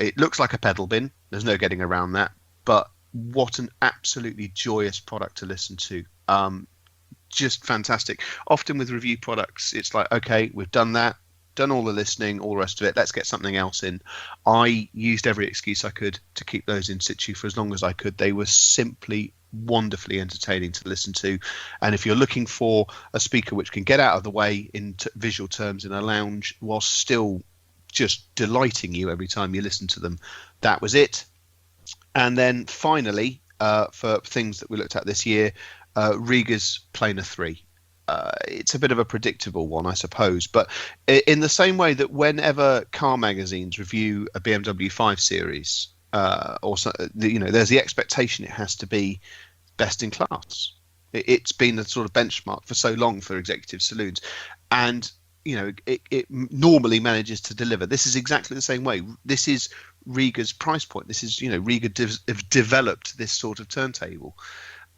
It looks like a pedal bin. There's no getting around that. But what an absolutely joyous product to listen to. Just fantastic. Often with review products, it's like, okay, we've done that, done all the listening, all the rest of it. Let's get something else in. I used every excuse I could to keep those in situ for as long as I could. They were simply wonderfully entertaining to listen to, and if you're looking for a speaker which can get out of the way in visual terms in a lounge while still just delighting you every time you listen to them, that was it. And then finally, for things that we looked at this year, Riga's Planar 3. It's a bit of a predictable one, I suppose, but in the same way that whenever car magazines review a BMW 5 Series, there's the expectation it has to be best in class. It's been a sort of benchmark for so long for executive saloons, and it normally manages to deliver. This is exactly the same way. This is Riga's price point. This is Riga have developed this sort of turntable,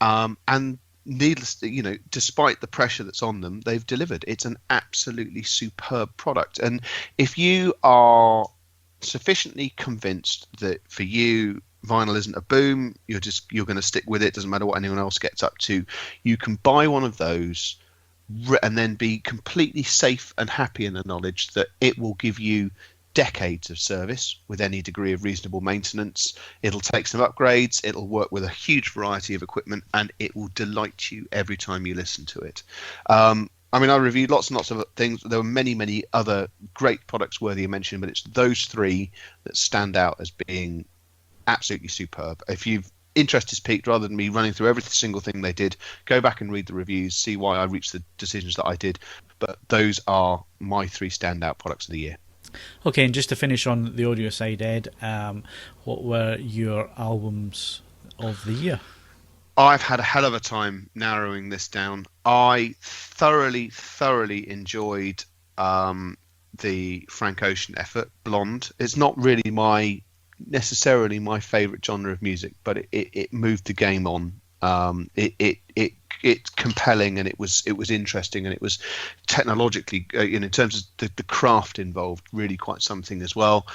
and needless, despite the pressure that's on them, they've delivered. It's an absolutely superb product, and if you are sufficiently convinced that for you vinyl isn't a boom, you're going to stick with it, doesn't matter what anyone else gets up to, you can buy one of those and then be completely safe and happy in the knowledge that it will give you decades of service with any degree of reasonable maintenance. It'll take some upgrades, it'll work with a huge variety of equipment, and it will delight you every time you listen to it. I reviewed lots and lots of things. There were many, many other great products worthy of mention, but it's those three that stand out as being absolutely superb. If you've interest is piqued, rather than me running through every single thing they did, go back and read the reviews, see why I reached the decisions that I did. But those are my three standout products of the year. Okay, and just to finish on the audio side, Ed, what were your albums of the year? I've had a hell of a time narrowing this down. I thoroughly enjoyed the Frank Ocean effort, Blonde. It's not really necessarily my favourite genre of music, but it moved the game on. It's compelling, and it was interesting, and it was technologically, in terms of the craft involved, really quite something as well.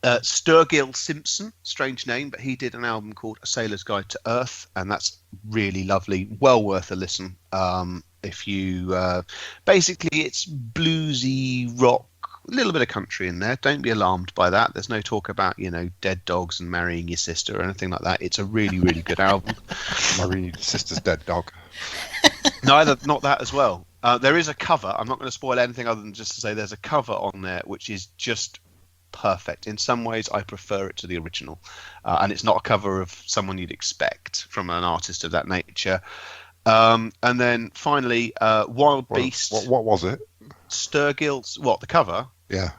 Sturgill Simpson, strange name, but he did an album called A Sailor's Guide to Earth, and that's really lovely, well worth a listen. If you basically, it's bluesy rock, a little bit of country in there. Don't be alarmed by that. There's no talk about dead dogs and marrying your sister or anything like that. It's a really, really good album. Marrying your sister's dead dog. Neither, not that as well. There is a cover. I'm not going to spoil anything other than just to say there's a cover on there which is just perfect. In some ways, I prefer it to the original, and it's not a cover of someone you'd expect from an artist of that nature. And then finally, Wild Beast. What was it? Sturgill's. What, the cover? Yeah.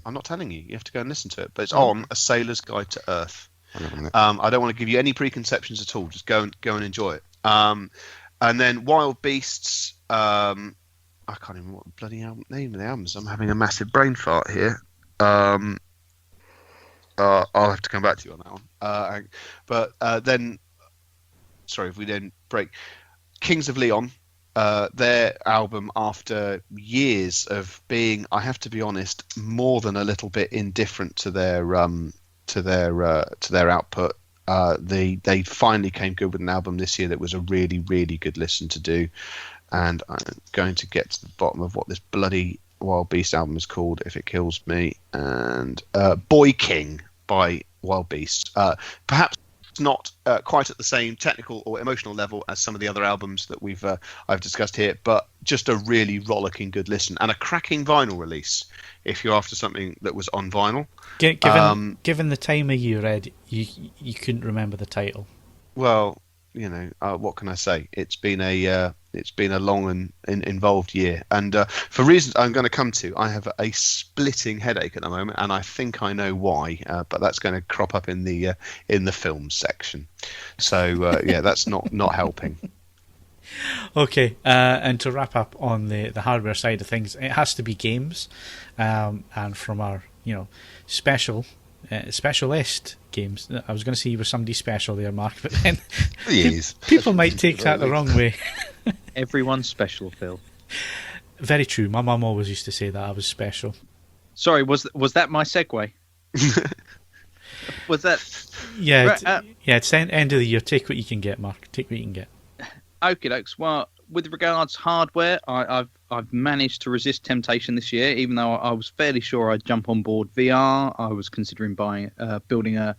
I'm not telling you. You have to go and listen to it. But it's on A Sailor's Guide to Earth. Hang on a minute. I don't want to give you any preconceptions at all. Just go and enjoy it. And then Wild Beasts. I can't even remember what the bloody name of the album is. I'm having a massive brain fart here. I'll have to come back to you on that one. Then, sorry if we don't break. Kings of Leon, their album, after years of being, I have to be honest, more than a little bit indifferent to their output. They finally came good with an album this year that was a really, really good listen to do. And I'm going to get to the bottom of what this bloody Wild Beast album is called if it kills me. And Boy King by Wild Beast. Perhaps not quite at the same technical or emotional level as some of the other albums that I've discussed here, but just a really rollicking good listen and a cracking vinyl release if you're after something that was on vinyl. Given the time of year, Ed, you couldn't remember the title. Well, what can I say? It's been a long and involved year, and for reasons I'm going to come to, I have a splitting headache at the moment, and I think I know why. But that's going to crop up in the films section. So that's not helping. Okay, and to wrap up on the hardware side of things, it has to be games, and from our specialist games. I was going to say you were somebody special there, Mark, but then people might take that the wrong way. Everyone's special, Phil. Very true. My mum always used to say that I was special. Sorry, was that my segue? Was that? Yeah, it's the end of the year. Take what you can get, Mark. Take what you can get. Okie dokes. Well, with regards hardware, I've managed to resist temptation this year, even though I was fairly sure I'd jump on board VR. I was considering building a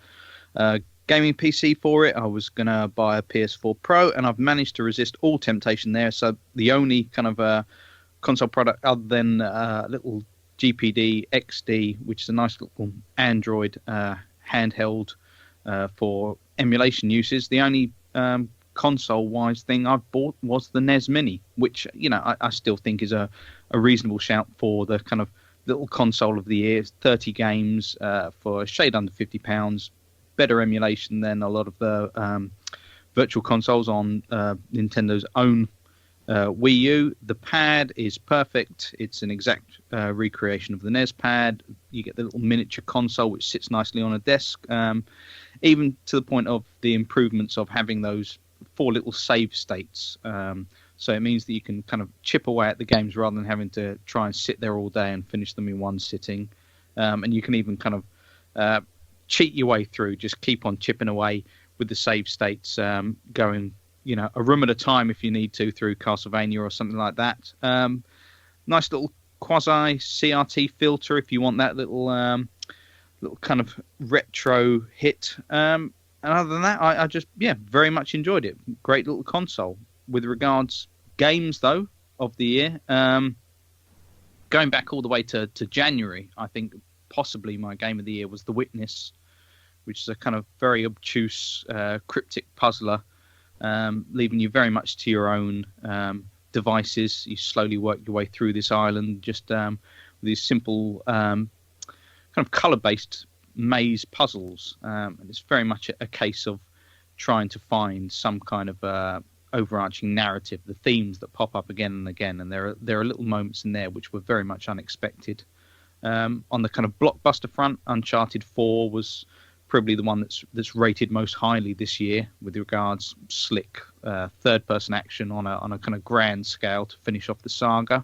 gaming PC for it. I was going to buy a PS4 Pro, and I've managed to resist all temptation there. So the only kind of console product other than little GPD XD, which is a nice little Android handheld for emulation uses, the only console-wise thing I've bought was the NES Mini, which I still think is a reasonable shout for the kind of little console of the year. It's 30 games for a shade under £50. Better emulation than a lot of the virtual consoles on Nintendo's own Wii U. The pad is perfect. It's an exact recreation of the NES pad. You get the little miniature console which sits nicely on a desk, even to the point of the improvements of having those 4 little save states. So it means that you can kind of chip away at the games rather than having to try and sit there all day and finish them in one sitting. And you can even kind of cheat your way through, just keep on chipping away with the save states, going a room at a time if you need to through Castlevania or something like that. Nice little quasi CRT filter if you want that little kind of retro hit. And other than that, I just very much enjoyed it. Great little console. With regards games though of the year, going back all the way to January, I think possibly my game of the year was The Witness, which is a kind of very obtuse cryptic puzzler, leaving you very much to your own devices. You slowly work your way through this island just with these simple kind of colour-based maze puzzles, and it's very much a case of trying to find some kind of overarching narrative, the themes that pop up again and again, and there are little moments in there which were very much unexpected. On the kind of blockbuster front, Uncharted 4 was probably the one that's rated most highly this year with regards slick third-person action on a kind of grand scale to finish off the saga.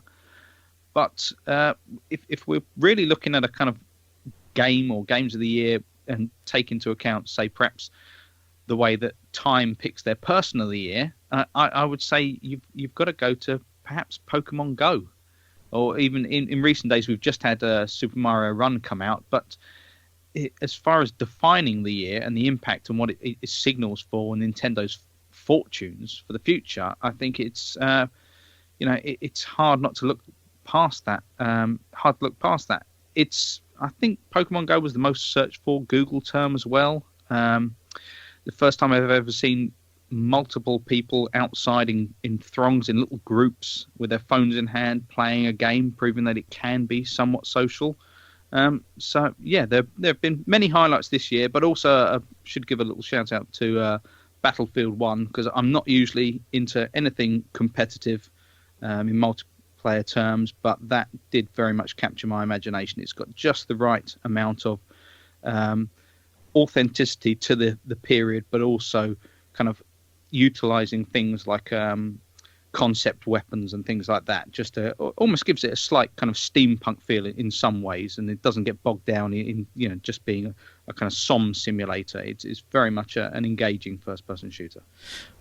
But if we're really looking at a kind of game or games of the year and take into account, say, perhaps the way that Time picks their person of the year, I would say you've got to go to perhaps Pokemon Go. Or even in recent days, we've just had Super Mario Run come out. But as far as defining the year and the impact and what it signals for Nintendo's fortunes for the future, I think it's it's hard not to look past that. I think Pokemon Go was the most searched for Google term as well. The first time I've ever seen multiple people outside in throngs, in little groups with their phones in hand playing a game, proving that it can be somewhat social. So yeah, there have been many highlights this year, but also I should give a little shout out to Battlefield 1, because I'm not usually into anything competitive in multiplayer terms, but that did very much capture my imagination. It's got just the right amount of authenticity to the period, but also kind of utilizing things like concept weapons and things like that, just to almost gives it a slight kind of steampunk feel in some ways, and it doesn't get bogged down in just being a kind of SOM simulator. It's very much an engaging first-person shooter.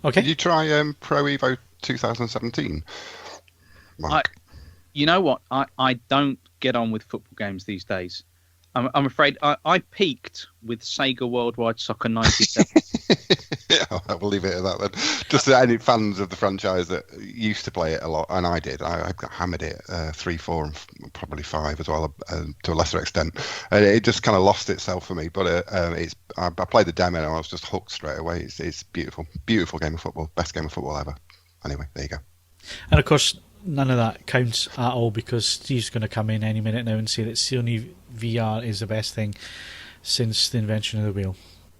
Okay. Did you try Pro Evo 2017, Mark? You know what? I don't get on with football games these days. I'm afraid I peaked with Sega Worldwide Soccer 97. Yeah, we'll leave it at that then. Just any fans of the franchise that used to play it a lot, and I did. I got hammered it 3, 4, and probably 5 as well, to a lesser extent. And it just kind of lost itself for me. But I played the demo and I was just hooked straight away. It's beautiful, beautiful game of football, best game of football ever. Anyway, there you go. And of course, none of that counts at all, because Steve's going to come in any minute now and say that Sony VR is the best thing since the invention of the wheel.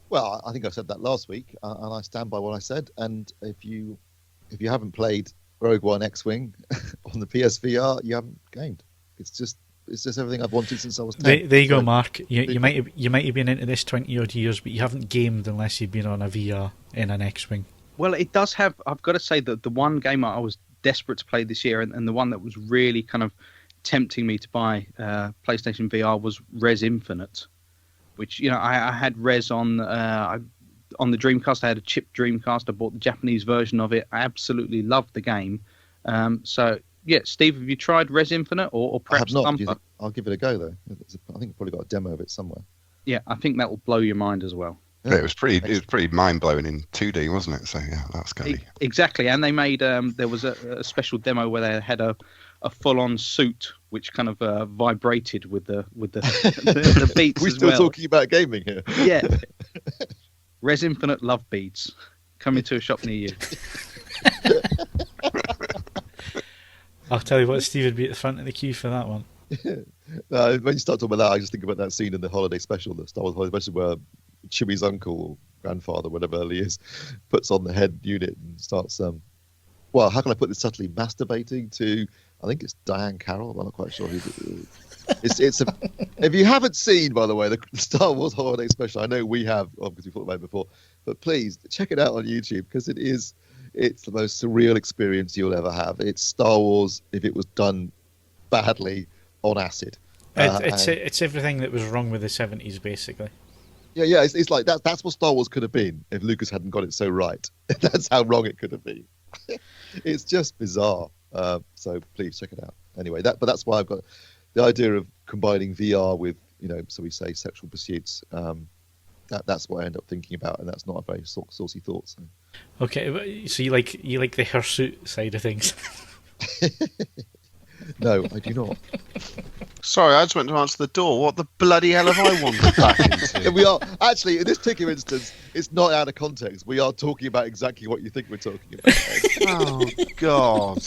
Well, I think I said that last week, and I stand by what I said. And if you haven't played Rogue One X-Wing on the PSVR, you haven't gamed. It's just everything I've wanted since I was 10. There you go, Mark. You might have been into this 20 odd years, but you haven't gamed unless you've been on a VR in an X-Wing. Well, it does have. I've got to say that the one game I was desperate to play this year, and the one that was really kind of tempting me to buy PlayStation VR was Res Infinite, which I had Res on the Dreamcast. I had a chip Dreamcast. I bought the Japanese version of it. I absolutely loved the game. So yeah, Steve, have you tried Res Infinite or perhaps I have not. Thumper? I'll give it a go though. I think I've probably got a demo of it somewhere. Yeah, I think that will blow your mind as well. Yeah, it was pretty mind blowing in 2D, wasn't it? So yeah, that's going to be exactly. And they made there was a special demo where they had a full on suit which kind of vibrated with the the beats. We're as still well. talking about gaming here. Yeah. Res Infinite Love Beads coming to a shop near you. I'll tell you what, Steve would be at the front of the queue for that one. When you start talking about that, I just think about that scene in the holiday special, the Star Wars holiday special, where Chewie's uncle or grandfather, whatever he is, puts on the head unit and starts well, how can I put this subtly, masturbating to, I think it's Diane Carroll, I'm not quite sure who it's if you haven't seen, by the way, the Star Wars holiday special, I know we have, because we thought about it before, but please check it out on YouTube, because it's the most surreal experience you'll ever have. It's Star Wars if it was done badly on acid. It's everything that was wrong with the 70s, basically. Yeah, it's like that's what Star Wars could have been if Lucas hadn't got it so right. That's how wrong it could have been. It's just bizarre. So please check it out. Anyway, that's why I've got the idea of combining VR with, so we say sexual pursuits. That's what I end up thinking about, and that's not a very saucy thought. So. Okay, so you like the hirsute side of things? No, I do not. Sorry, I just went to answer the door. What the bloody hell have I wandered back into? We are actually, in this particular instance, it's not out of context. We are talking about exactly what you think we're talking about. Oh God!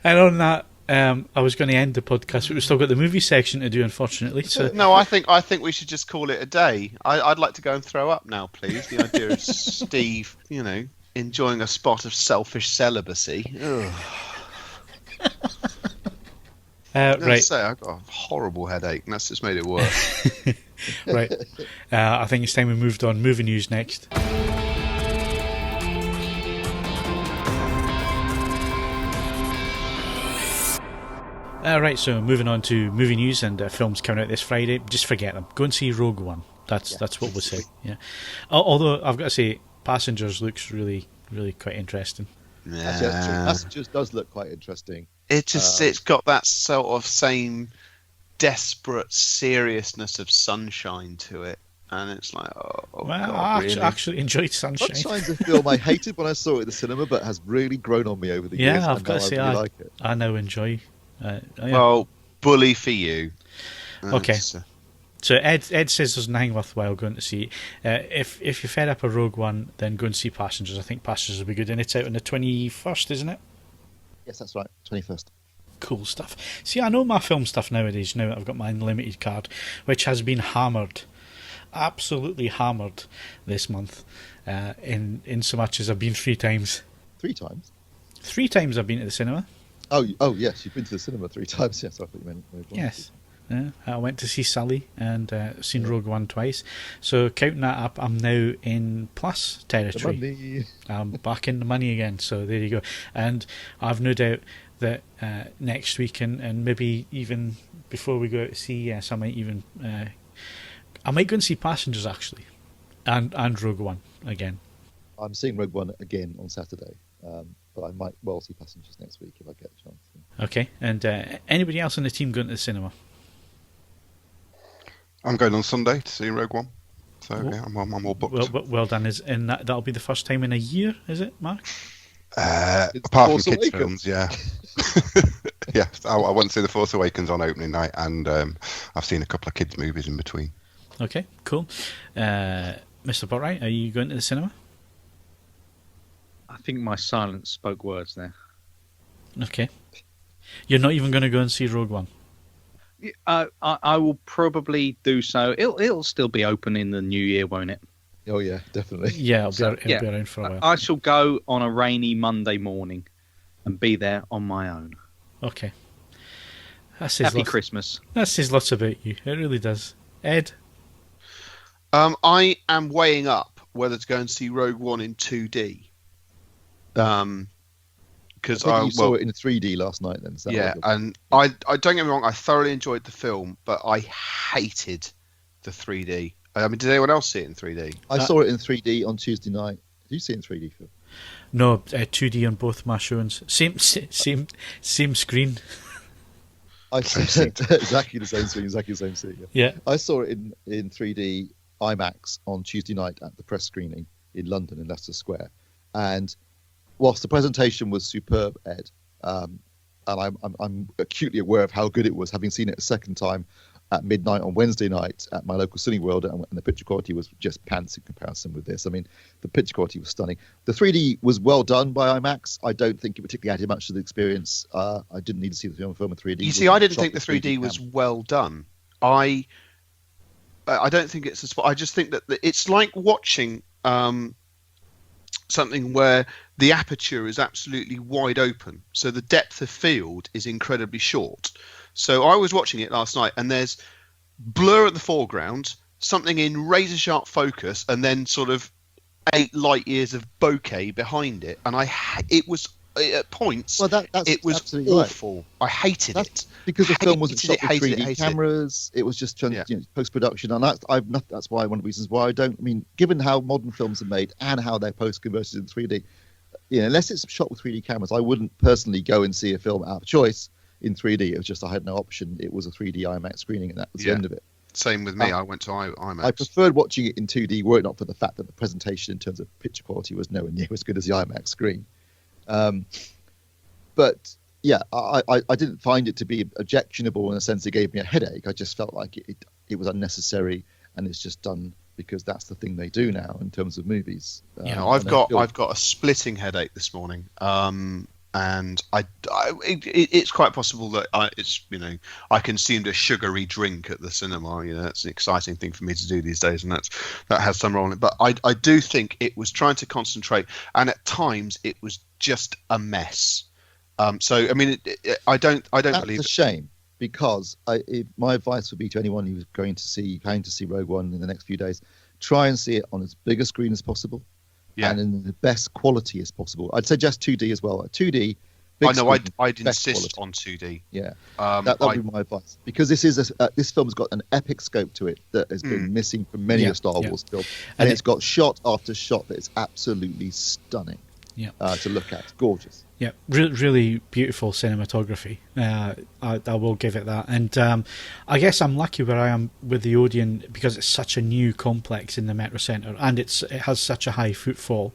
And on that, I was going to end the podcast, but we've still got the movie section to do, unfortunately. So no, I think we should just call it a day. I'd like to go and throw up now, please. The idea of Steve, enjoying a spot of selfish celibacy. Ugh. Right. Say, I've got a horrible headache, and that's just made it worse. Right. I think it's time we moved on. Movie news next. Right, so moving on to movie news and films coming out this Friday. Just forget them. Go and see Rogue One. That's what we'll say. Yeah. Although I've got to say, Passengers looks really, really quite interesting. Yeah. Actually, that's true. Passengers does look quite interesting. It's got that sort of same desperate seriousness of Sunshine to it, and it's like, Well, God, I really? actually enjoyed Sunshine. Sunshine's a film I hated when I saw it at the cinema, but has really grown on me over the years. Yeah, I've got to say, I really like it. I now enjoy. Yeah. Well, bully for you. Okay. That's, So Ed says there's nothing worthwhile going to see. If you're fed up of Rogue One, then go and see Passengers. I think Passengers will be good, and it's out on the 21st, isn't it? Yes, that's right. 21st. Cool stuff. See, I know my film stuff nowadays. Now that I've got my unlimited card, which has been hammered, absolutely hammered this month. In so much as I've been 3 times. 3 times? 3 times I've been to the cinema. Oh yes, you've been to the cinema 3 times. Yes, I thought you meant Rogue One. Yes. Yeah, I went to see Selley and seen Rogue One twice. So counting that up, I'm now in plus territory. The money. I'm back in the money again. So there you go. And I've no doubt that next week and maybe even before we go out to see, yes, I might even I might go and see Passengers actually, and Rogue One again. I'm seeing Rogue One again on Saturday, but I might well see Passengers next week if I get a chance. Okay. And anybody else on the team going to the cinema? I'm going on Sunday to see Rogue One. So yeah, I'm all booked. Well done. That'll be the first time in a year, is it, Mark? Apart from Force kids' Awakens. films, yeah. Yeah, I went to see The Force Awakens on opening night, and I've seen a couple of kids' movies in between. Okay, cool. Mr. Botwright, are you going to the cinema? I think my silence spoke words there. Okay. You're not even going to go and see Rogue One? I will probably do so. It'll still be open in the new year, won't it? Oh yeah, definitely. Yeah, it'll be around for a while. I shall go on a rainy Monday morning and be there on my own. Okay. Happy Christmas. That says lots about you. It really does. Ed? I am weighing up whether to go and see Rogue One in 2D. Because I think you saw it in 3D last night then. So yeah, and I don't get me wrong, I thoroughly enjoyed the film, but I hated the 3D. I mean, did anyone else see it in 3D? I saw it in 3D on Tuesday night. Did you see it in 3D, Phil? No, 2D on both my showings. Same screen. I saw it exactly the same screen, exactly the same seat. Yeah. I saw it in 3D IMAX on Tuesday night at the press screening in London in Leicester Square, and whilst the presentation was superb, Ed, and I'm acutely aware of how good it was, having seen it a second time at midnight on Wednesday night at my local Cineworld, and the picture quality was just pants in comparison with this. I mean, the picture quality was stunning. The 3D was well done by IMAX. I don't think it particularly added much to the experience. I didn't need to see the film in 3D. You see, I didn't think the 3D was well done. I don't think it's a spot. I just think that it's like watching something where the aperture is absolutely wide open, so the depth of field is incredibly short. So I was watching it last night, and there's blur at the foreground, something in razor sharp focus, and then sort of 8 light years of bokeh behind it. And it was at points. Well, it was absolutely awful. Right. I hated it because the film wasn't shot with hated 3D cameras. It was just post production, and that's why one of the reasons why I don't. I mean, given how modern films are made and how they're post converted in 3D, unless it's shot with 3D cameras, I wouldn't personally go and see a film out of choice in 3D. It was just I had no option. It was a 3D IMAX screening, and that was the end of it. Same with me. I went to IMAX. I preferred watching it in 2D, were it not for the fact that the presentation in terms of picture quality was nowhere near as good as the IMAX screen. But yeah, I didn't find it to be objectionable in a sense it gave me a headache. I just felt like it was unnecessary, and it's just done because that's the thing they do now in terms of movies. I've got a splitting headache this morning. And it's quite possible that I consumed a sugary drink at the cinema. That's an exciting thing for me to do these days, and that has some role in it. But I do think it was trying to concentrate, and at times it was just a mess. So I mean, I don't believe that's a shame, because my advice would be to anyone who's planning to see Rogue One in the next few days, try and see it on as big a screen as possible. Yeah. And in the best quality as possible. I'd suggest 2D as well. 2D big know. screen, I'd best insist quality. on 2D. Yeah, Um, that I, would be my advice, because this film's got an epic scope to it that has been missing from many a Star Wars film, and it's got shot after shot that is absolutely stunning. Yeah. To look at, it's gorgeous. Yeah, really beautiful cinematography. I will give it that. And I guess I'm lucky where I am with the Odeon, because it's such a new complex in the Metro Centre, and it has such a high footfall,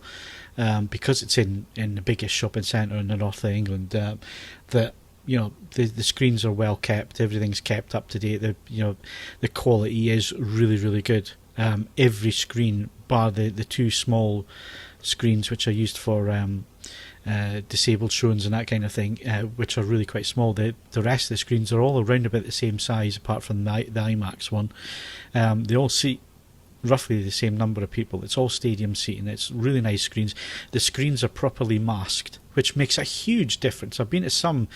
because it's in the biggest shopping centre in the north of England, that the screens are well kept, everything's kept up to date. The quality is really good. Every screen, bar the two small screens which are used for disabled showings and that kind of thing, which are really quite small. The rest of the screens are all around about the same size, apart from the IMAX one. They all seat roughly the same number of people. It's all stadium seating. It's really nice screens. The screens are properly masked, which makes a huge difference. I've been to some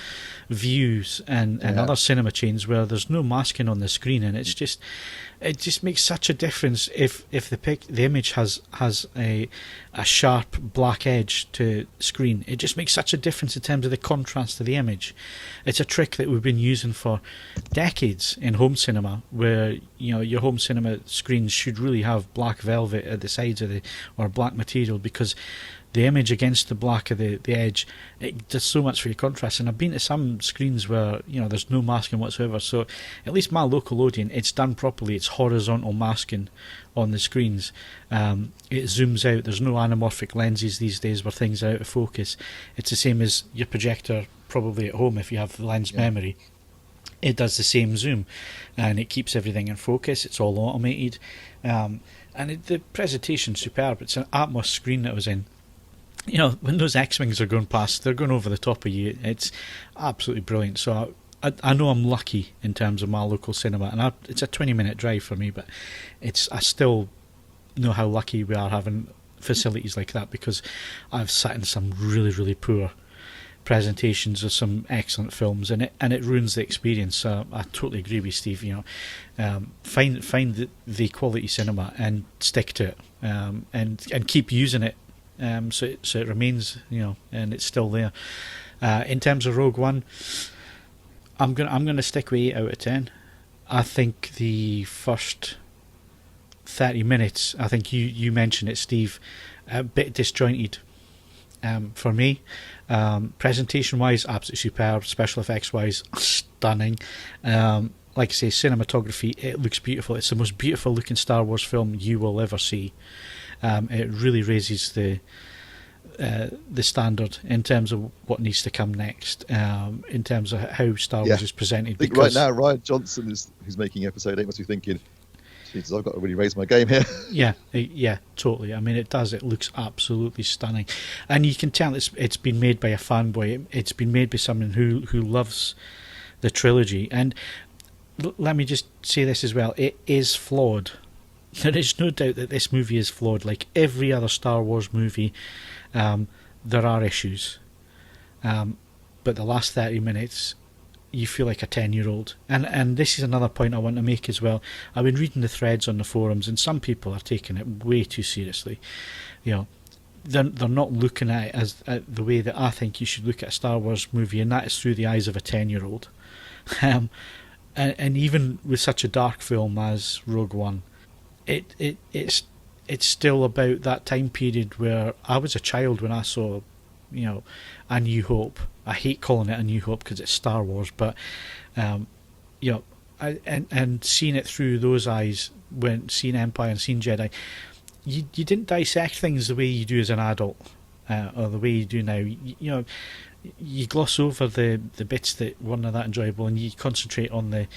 views and other cinema chains where there's no masking on the screen, and it just makes such a difference if the image has a sharp black edge to screen. It just makes such a difference in terms of the contrast of the image. It's a trick that we've been using for decades in home cinema, where your home cinema screens should really have black velvet at the sides of or black material, because the image against the black of the edge, it does so much for your contrast. And I've been to some screens where there's no masking whatsoever. So at least my local Odeon, it's done properly. It's horizontal masking on the screens. It zooms out. There's no anamorphic lenses these days where things are out of focus. It's the same as your projector probably at home if you have the lens memory. It does the same zoom, and it keeps everything in focus. It's all automated, and the presentation's superb. It's an Atmos screen that I was in. When those X-Wings are going past, they're going over the top of you. It's absolutely brilliant. So I know I'm lucky in terms of my local cinema, and it's a 20-minute drive for me, but I still know how lucky we are having facilities like that, because I've sat in some really poor presentations of some excellent films, and it ruins the experience. So I totally agree with Steve. Find the quality cinema and stick to it, and keep using it. So it remains, and it's still there. In terms of Rogue One, I'm gonna stick with 8 out of 10. I think the first 30 minutes, I think you mentioned it, Steve, a bit disjointed for me. Presentation wise, absolutely superb. Special effects wise, stunning. Like I say, cinematography, it looks beautiful. It's the most beautiful looking Star Wars film you will ever see. It really raises the standard in terms of what needs to come next, in terms of how Star Wars is presented. I think right now Ryan Johnson who's making episode 8 must be thinking, Jesus, I've got to really raise my game here. Yeah, totally. I mean, it does. It looks absolutely stunning, and you can tell it's been made by a fanboy. It's been made by someone who loves the trilogy. And let me just say this as well: it is flawed. There is no doubt that this movie is flawed. Like every other Star Wars movie, there are issues. But the last 30 minutes, you feel like a 10-year-old. And this is another point I want to make as well. I've been reading the threads on the forums, and some people are taking it way too seriously. They're not looking at it as the way that I think you should look at a Star Wars movie, and that is through the eyes of a 10-year-old. And even with such a dark film as Rogue One, it's still about that time period where I was a child when I saw, A New Hope. I hate calling it A New Hope because it's Star Wars, but and seeing it through those eyes, when seeing Empire and seeing Jedi, you didn't dissect things the way you do as an adult, or the way you do now. You gloss over the bits that weren't that enjoyable, and you concentrate on the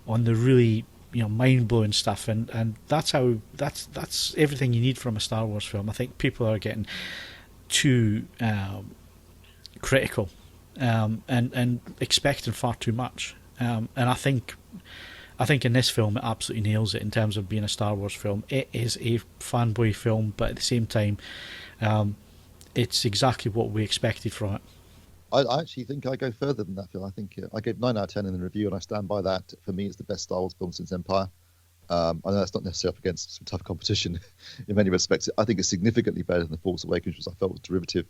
really mind-blowing stuff, and that's everything you need from a Star Wars film. I think people are getting too critical and expecting far too much, and I think in this film it absolutely nails it in terms of being a Star Wars film. It is a fanboy film, but at the same time, it's exactly what we expected from it. I actually think I go further than that film. I think I gave 9 out of 10 in the review, and I stand by that. For me, it's the best Star Wars film since Empire. I know that's not necessarily up against some tough competition in many respects. I think it's significantly better than The Force Awakens, which I felt was derivative.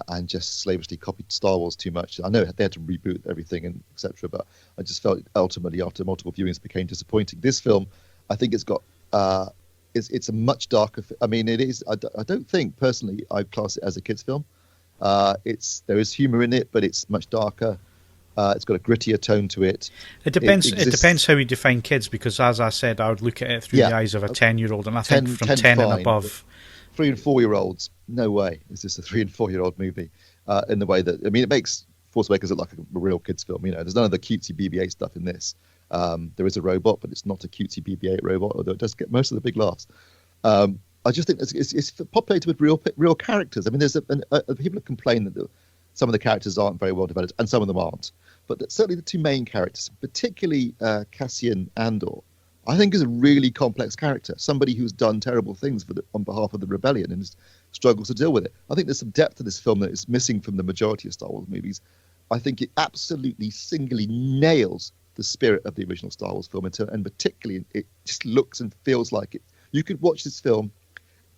and just slavishly copied Star Wars too much. I know they had to reboot everything and etc., but I just felt ultimately after multiple viewings it became disappointing. This film, I think it's got it's a much darker. I mean, it is. I don't think personally I'd class it as a kids' film. There is humour in it, but it's much darker. It's got a grittier tone to it. It depends. It depends how you define kids, because as I said, I would look at it through the eyes of a 10-year-old, and I think from 10 and above. 3 and 4-year-olds, no way is this a 3 and 4-year-old movie. In the way that, I mean, it makes Force Awakens look like a real kids' film. You know, there's none of the cutesy BB-8 stuff in this. There is a robot, but it's not a cutesy BB-8 robot, although it does get most of the big laughs. I just think it's populated with real characters. I mean, people have complained that some of the characters aren't very well developed, and some of them aren't. But certainly the two main characters, particularly Cassian Andor, I think is a really complex character. Somebody who's done terrible things on behalf of the rebellion and struggles to deal with it. I think there's some depth to this film that is missing from the majority of Star Wars movies. I think it absolutely singly nails the spirit of the original Star Wars film, and particularly it just looks and feels like it. You could watch this film,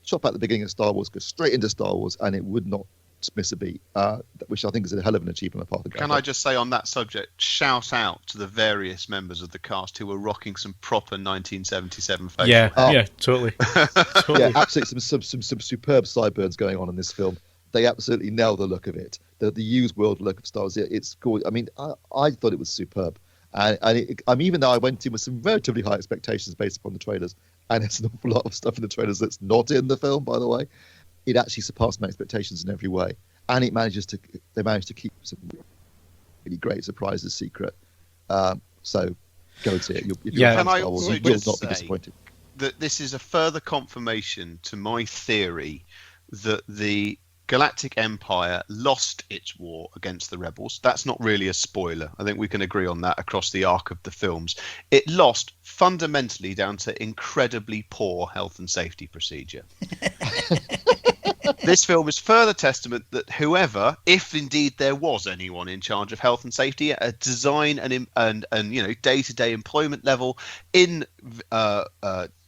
chop out the beginning of Star Wars, go straight into Star Wars, and it would not miss a beat, which I think is a hell of an achievement on the part of the guy. Can I just say on that subject, shout out to the various members of the cast who were rocking some proper 1977 facial. Yeah, totally. Yeah, absolutely. Some superb sideburns going on in this film. They absolutely nail the look of it. The used world look of Star Wars. It's cool. I mean, I thought it was superb. And even though I went in with some relatively high expectations based upon the trailers, and there's an awful lot of stuff in the trailers that's not in the film, by the way, it actually surpassed my expectations in every way. And they managed to keep some really great surprises secret. So go and see it. Can I also just not be disappointed. That this is a further confirmation to my theory that the Galactic Empire lost its war against the rebels. That's not really a spoiler. I think we can agree on that across the arc of the films. It lost fundamentally down to incredibly poor health and safety procedure. This film is further testament that whoever, if indeed there was anyone in charge of health and safety at a design and day-to-day employment level in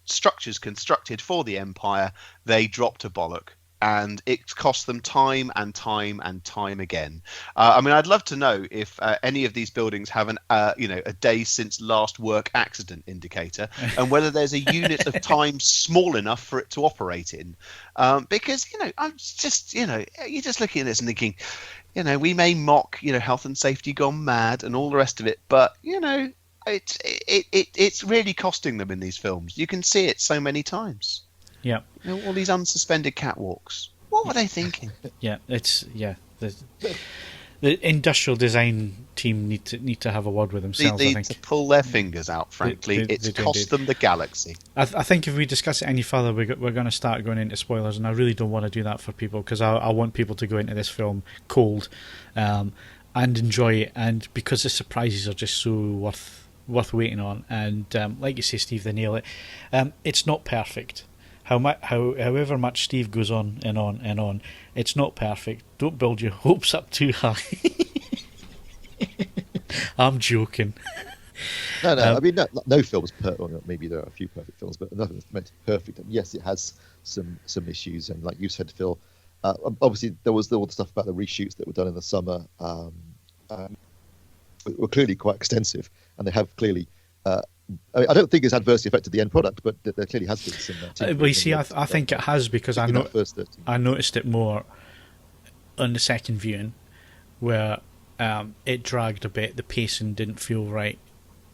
structures constructed for the Empire, they dropped a bollock. And it cost them time and time and time again. I mean, I'd love to know if any of these buildings have a day since last work accident indicator, and whether there's a unit of time small enough for it to operate in. Because I'm just you're just looking at this and thinking, we may mock health and safety gone mad and all the rest of it, but it's really costing them in these films. You can see it so many times. Yeah, all these unsuspended catwalks. What were they thinking? Yeah, the industrial design team need to have a word with themselves. They I need think to pull their fingers out. Frankly, it's cost them the galaxy. I think if we discuss it any further, we're going to start going into spoilers, and I really don't want to do that for people, because I want people to go into this film cold and enjoy it, and because the surprises are just so worth waiting on. And like you say, Steve, they nail it. It's not perfect. However much Steve goes on and on and on, it's not perfect. Don't build your hopes up too high. I'm joking. No. I mean, no film is perfect. Well, maybe there are a few perfect films, but nothing's meant to be perfect. And yes, it has some issues, and like you said, Phil, obviously there was all the stuff about the reshoots that were done in the summer. Were clearly quite extensive, and they have clearly. I don't think it's adversely affected the end product, but there clearly has been some. Well, you see, I think it has, because I noticed it more on the second viewing, where it dragged a bit. The pacing didn't feel right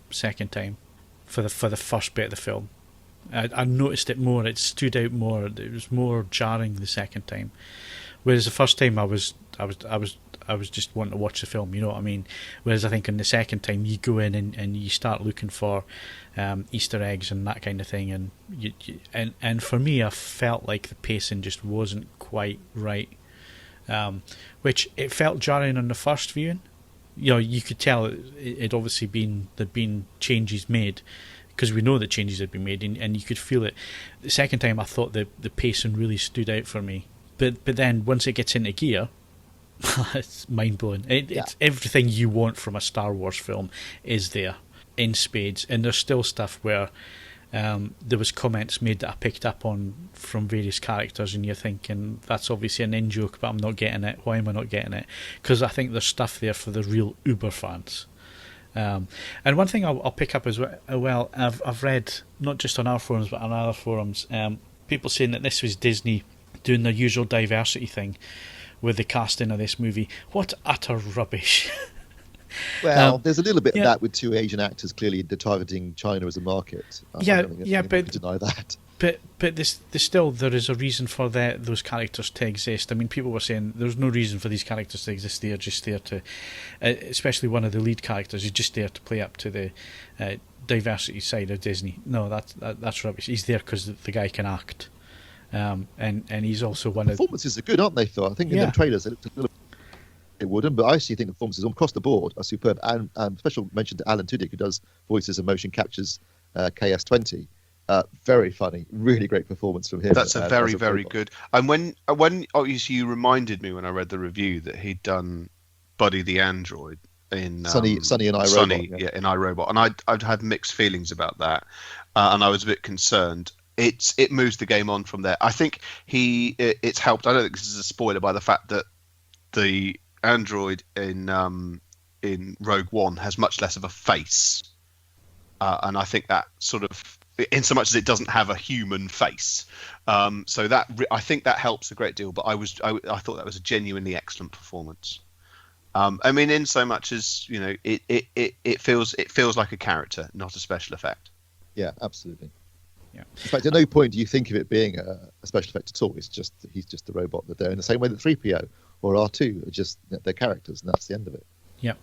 second time for the first bit of the film. I noticed it more. It stood out more. It was more jarring the second time, whereas the first time I was just wanting to watch the film, you know what I mean? Whereas I think in the second time you go in and you start looking for Easter eggs and that kind of thing, and and for me, I felt like the pacing just wasn't quite right, which it felt jarring on the first viewing. You could tell it obviously there'd been changes made, because we know that changes had been made, and you could feel it. The second time I thought the pacing really stood out for me, but then once it gets into gear, it's mind-blowing. It's everything you want from a Star Wars film is there in spades, and there's still stuff where there was comments made that I picked up on from various characters, and you're thinking that's obviously an in-joke, but I'm not getting it. Why am I not getting it? Because I think there's stuff there for the real Uber fans. And one thing I'll pick up as well, I've read, not just on our forums, but on other forums, people saying that this was Disney doing their usual diversity thing with the casting of this movie. What utter rubbish. Well, there's a little bit of that with two Asian actors. Clearly, they're targeting China as a market. But deny that. But there's still, there is a reason for those characters to exist. I mean, people were saying there's no reason for these characters to exist. They're just there to, especially one of the lead characters, is just there to play up to the diversity side of Disney. No, that's rubbish. He's there because the guy can act, and he's also one of the performances are good, aren't they? Though I think in the trailers they looked a little. It wouldn't, but I actually think the performances across the board are superb. And special mention to Alan Tudyk, who does voices and motion captures KS20. Very funny, really great performance from him. That's a very, very good. And when obviously you reminded me when I read the review that he'd done Buddy the Android in Sunny and iRobot. In iRobot, and I'd had mixed feelings about that, and I was a bit concerned. It moves the game on from there. I think it's helped. I don't think this is a spoiler by the fact that the Android in Rogue One has much less of a face, and I think that sort of, in so much as it doesn't have a human face, so that I think that helps a great deal. But I thought that was a genuinely excellent performance. I mean, in so much as it feels like a character, not a special effect. Yeah, absolutely. Yeah. In fact, at no point do you think of it being a special effect at all. It's just he's just the robot that they're in the same way that 3PO or R2 are just their characters, and that's the end of it. Yeah.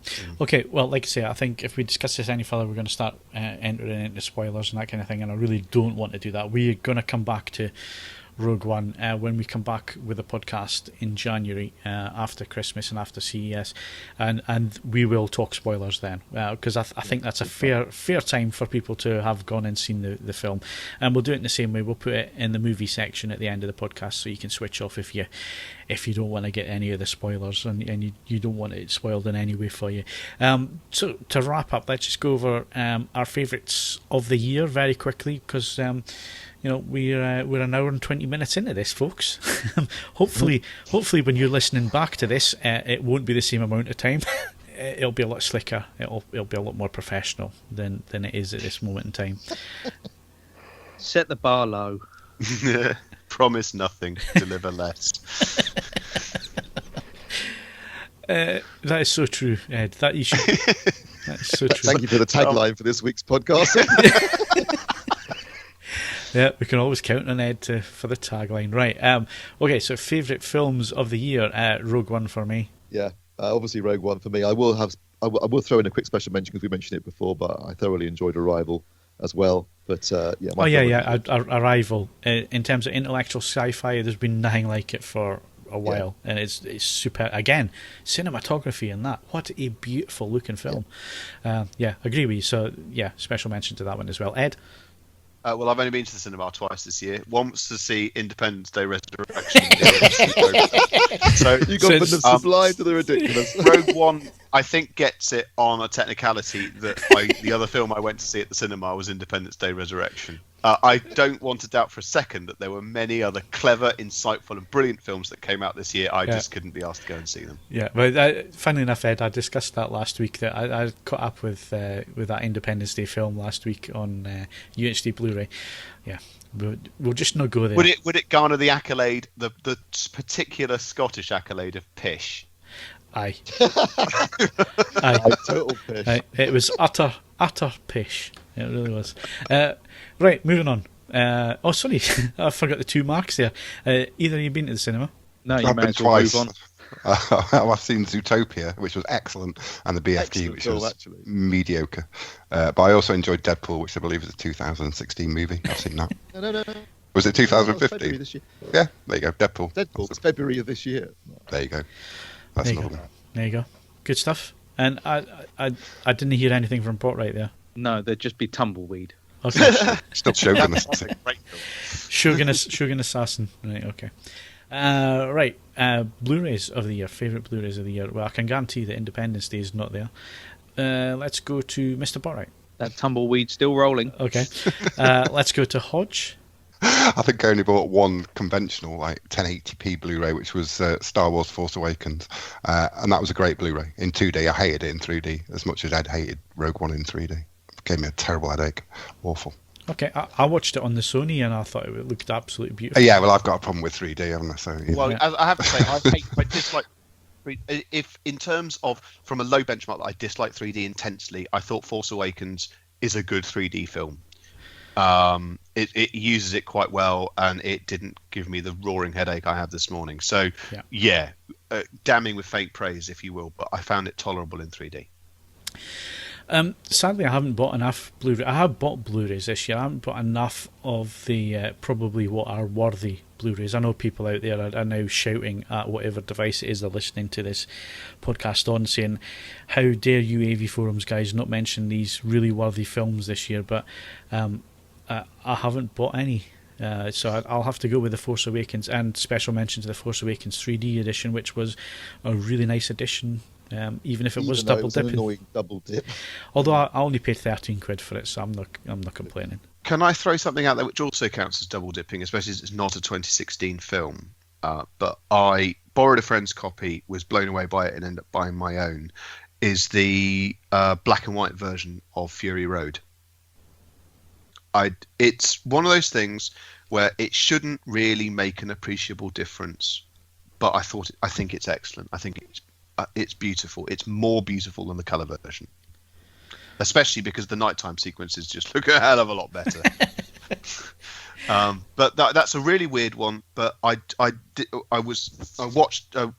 Okay, well, like I say, I think if we discuss this any further, we're going to start entering into spoilers and that kind of thing, and I really don't want to do that. We're going to come back to Rogue One when we come back with a podcast in January after Christmas and after CES, and we will talk spoilers then, because I think that's a fair time for people to have gone and seen the film, and we'll do it in the same way. We'll put it in the movie section at the end of the podcast, so you can switch off if you don't want to get any of the spoilers and you don't want it spoiled in any way for you. So to wrap up, let's just go over our favourites of the year very quickly, because we're an hour and 20 minutes into this, folks. Hopefully when you're listening back to this, it won't be the same amount of time. It'll be a lot slicker. It'll be a lot more professional than it is at this moment in time. Set the bar low. Promise nothing, deliver less. That is so true, Ed. That is so true. Thank you for the tagline for this week's podcast. Yeah, we can always count on Ed for the tagline. Right. Okay, so favourite films of the year, Rogue One for me. Yeah, obviously Rogue One for me. I will throw in a quick special mention because we mentioned it before, but I thoroughly enjoyed Arrival as well. But Arrival. In terms of intellectual sci-fi, there's been nothing like it for a while, and it's super. Again, cinematography and that. What a beautiful looking film. Agree with you. So yeah, special mention to that one as well. Ed. Well, I've only been to the cinema twice this year. Once to see Independence Day Resurrection. So you got from the sublime to the ridiculous. Rogue One, I think, gets it on a technicality that the other film I went to see at the cinema was Independence Day Resurrection. I don't want to doubt for a second that there were many other clever, insightful, and brilliant films that came out this year. I just couldn't be asked to go and see them. Yeah, but funnily enough, Ed, I discussed that last week. That I caught up with that Independence Day film last week on UHD Blu-ray. Yeah, we'll just not go there. Would it garner the accolade, the particular Scottish accolade of pish? Aye. Total pish. Aye. It was utter pish. It really was. Right, moving on. Sorry, I forgot the two marks there. Either of you been to the cinema? No, you I've may been as well twice. move on. I've seen Zootopia, which was excellent, and the BFG, Excellent which film, was actually. mediocre. But I also enjoyed Deadpool, which I believe is a 2016 movie. I've seen that. No. Was it February 2015? this year. Yeah, there you go. Deadpool. It's February of this year. There you go. That's There you another go. one. There you go. Good stuff. And I didn't hear anything from Botwright there. No, there'd just be tumbleweed. Okay. Still chauvinist. Shogun Assassin. Right, okay. Right. Blu-rays of the year. Favourite Blu-rays of the year. Well, I can guarantee that Independence Day is not there. Let's go to Mr. Botwright. That tumbleweed's still rolling. Okay. Let's go to Hodge. I think I only bought one conventional, like 1080p Blu-ray, which was Star Wars Force Awakens, and that was a great Blu-ray in 2D. I hated it in 3D as much as Ed hated Rogue One in 3D. It gave me a terrible headache. Awful. Okay, I watched it on the Sony and I thought it looked absolutely beautiful. Yeah, well, I've got a problem with 3D, haven't I? So, yeah. Well, I have to say, I dislike. If in terms of from a low benchmark, I dislike 3D intensely. I thought Force Awakens is a good 3D film. It uses it quite well, and it didn't give me the roaring headache I had this morning. So, yeah, damning with faint praise, if you will, but I found it tolerable in 3D. Sadly, I haven't bought enough Blu-ray. I have bought Blu-rays this year. I haven't bought enough of the probably what are worthy Blu-rays. I know people out there are now shouting at whatever device it is they're listening to this podcast on, saying, "How dare you, AVForums guys, not mention these really worthy films this year?" But I haven't bought any. So I'll have to go with The Force Awakens, and special mention to The Force Awakens 3D edition, which was a really nice edition. Even if it was double dipping. An annoying double dip. Although I only paid £13 for it, so I'm not complaining. Can I throw something out there which also counts as double dipping, especially as it's not a 2016 film? But I borrowed a friend's copy, was blown away by it, and ended up buying my own. Is the black and white version of Fury Road. It's one of those things where it shouldn't really make an appreciable difference, but I think it's excellent. I think it's beautiful. It's more beautiful than the colour version, especially because the nighttime sequences just look a hell of a lot better. But that's a really weird one. But I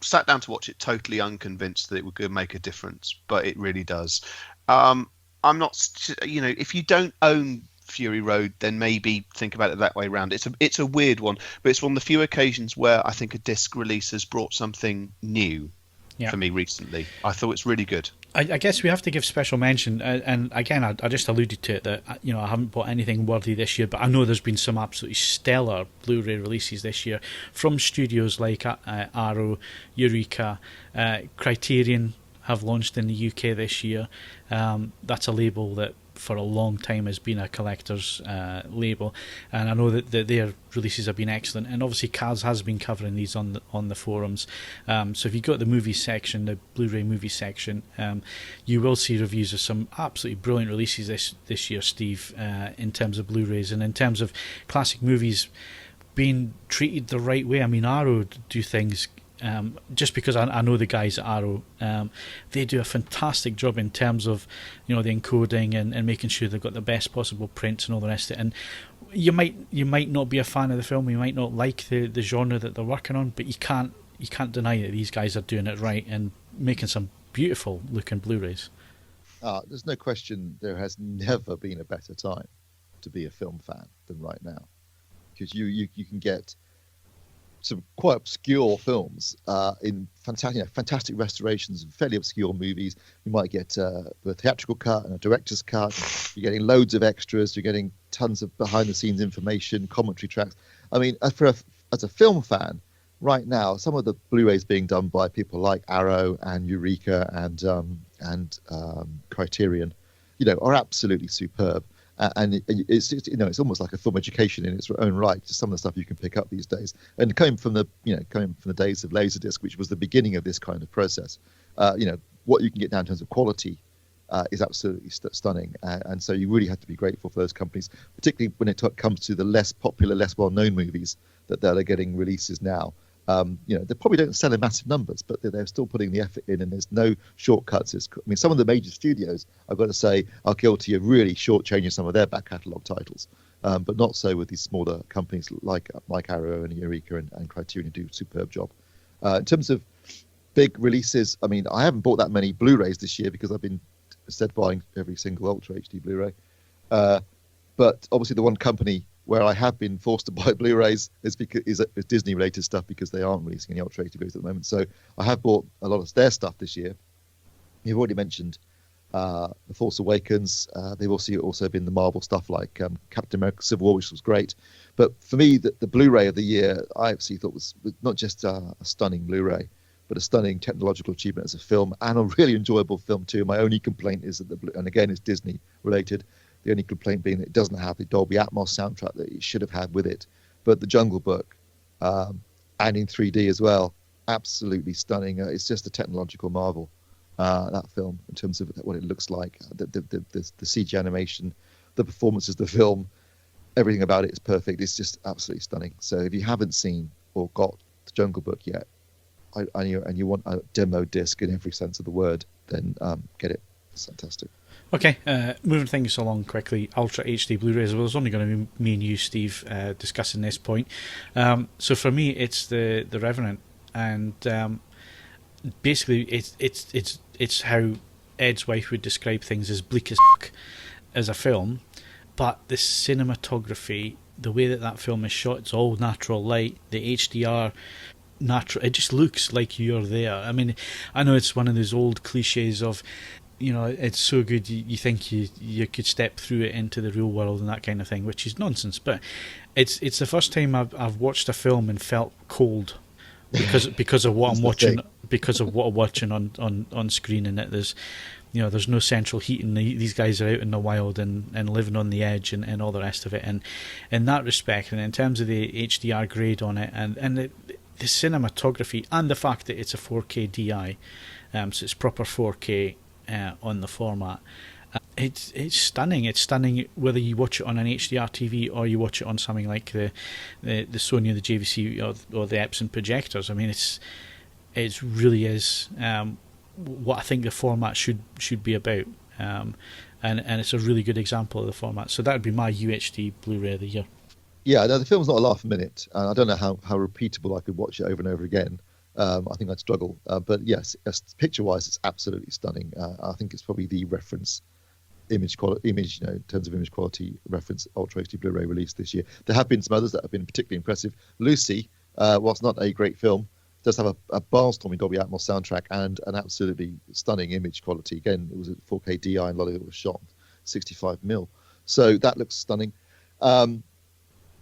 sat down to watch it totally unconvinced that it would make a difference, but it really does. I'm not, if you don't own Fury Road, then maybe think about it that way around. It's a weird one, but it's one of the few occasions where I think a disc release has brought something new. For me recently. I thought it's really good. I guess we have to give special mention, and again, I just alluded to it, that I haven't bought anything worthy this year, but I know there's been some absolutely stellar Blu-ray releases this year from studios like Arrow, Eureka, Criterion have launched in the UK this year. That's a label that for a long time has been a collector's label, and I know that their releases have been excellent, and obviously Kaz has been covering these on the forums. So if you go to the movie section, the Blu-ray movie section, you will see reviews of some absolutely brilliant releases this year, Steve, in terms of Blu-rays and in terms of classic movies being treated the right way. I mean, Arrow do things. Just because I know the guys at Arrow, they do a fantastic job in terms of the encoding and making sure they've got the best possible prints and all the rest of it. And you might not be a fan of the film, you might not like the genre that they're working on, but you can't deny that these guys are doing it right and making some beautiful looking Blu-rays. There's no question there has never been a better time to be a film fan than right now, because you can get some quite obscure films in fantastic restorations of fairly obscure movies. You might get the theatrical cut and a director's cut. You're getting loads of extras. You're getting tons of behind-the-scenes information, commentary tracks. I mean, as a film fan, right now, some of the Blu-rays being done by people like Arrow and Eureka and Criterion, are absolutely superb. And it's almost like a film education in its own right. Just some of the stuff you can pick up these days, and coming from the days of Laserdisc, which was the beginning of this kind of process. What you can get down in terms of quality is absolutely stunning, and so you really have to be grateful for those companies, particularly when it comes to the less popular, less well-known movies that they're getting releases now. They probably don't sell in massive numbers, but they're still putting the effort in, and there's no shortcuts. Some of the major studios, I've got to say, are guilty of really shortchanging some of their back catalogue titles, but not so with these smaller companies like Arrow and Eureka and Criterion, who do a superb job. In terms of big releases, I mean, I haven't bought that many Blu-rays this year because I've been instead buying every single Ultra HD Blu-ray. But obviously the one company where I have been forced to buy Blu-rays is Disney-related stuff, because they aren't releasing any Ultra HD Blu-rays at the moment. So I have bought a lot of their stuff this year. You've already mentioned The Force Awakens. They've also been the Marvel stuff like Captain America Civil War, which was great. But for me, the Blu-ray of the year, I actually thought was not just a stunning Blu-ray, but a stunning technological achievement as a film, and a really enjoyable film too. My only complaint is that and again it's Disney related. The only complaint being that it doesn't have the Dolby Atmos soundtrack that it should have had with it. But the Jungle Book, and in 3D as well, absolutely stunning. It's just a technological marvel. That film, in terms of what it looks like, the CG animation, the performances, the film, everything about it is perfect. It's just absolutely stunning. So if you haven't seen or got the Jungle Book yet, and you want a demo disc in every sense of the word, then get it. It's fantastic. Okay, moving things along quickly. Ultra HD Blu-rays. Well, it's only going to be me and you, Steve, discussing this point. So for me, it's the Revenant, and basically, it's how Ed's wife would describe things as bleak as fuck as a film, but the cinematography, the way that film is shot, it's all natural light, the HDR, natural. It just looks like you're there. I mean, I know it's one of those old cliches of, it's so good you think you could step through it into the real world and that kind of thing, which is nonsense. But it's the first time I've watched a film and felt cold because of what I'm watching, because of what I'm watching on screen, and that there's no central heating. These guys are out in the wild and living on the edge and all the rest of it. And in that respect, and in terms of the HDR grade on it, and the cinematography, and the fact that it's a 4K DI, so it's proper 4K on the format. It's stunning. It's stunning whether you watch it on an HDR TV or you watch it on something like the Sony, the JVC, or the Epson projectors. I mean, it really is what I think the format should be about, and it's a really good example of the format. So that would be my UHD Blu-ray of the year. Yeah, no, the film's not a laugh a minute, and I don't know how repeatable I could watch it over and over again. I think I'd struggle, but yes, picture-wise, it's absolutely stunning. I think it's probably the reference image, in terms of image quality, reference Ultra HD Blu-ray release this year. There have been some others that have been particularly impressive. Lucy, whilst not a great film, does have a barnstorming Dolby Atmos soundtrack and an absolutely stunning image quality. Again, it was a 4K DI, and a lot of it was shot 65mm, so that looks stunning.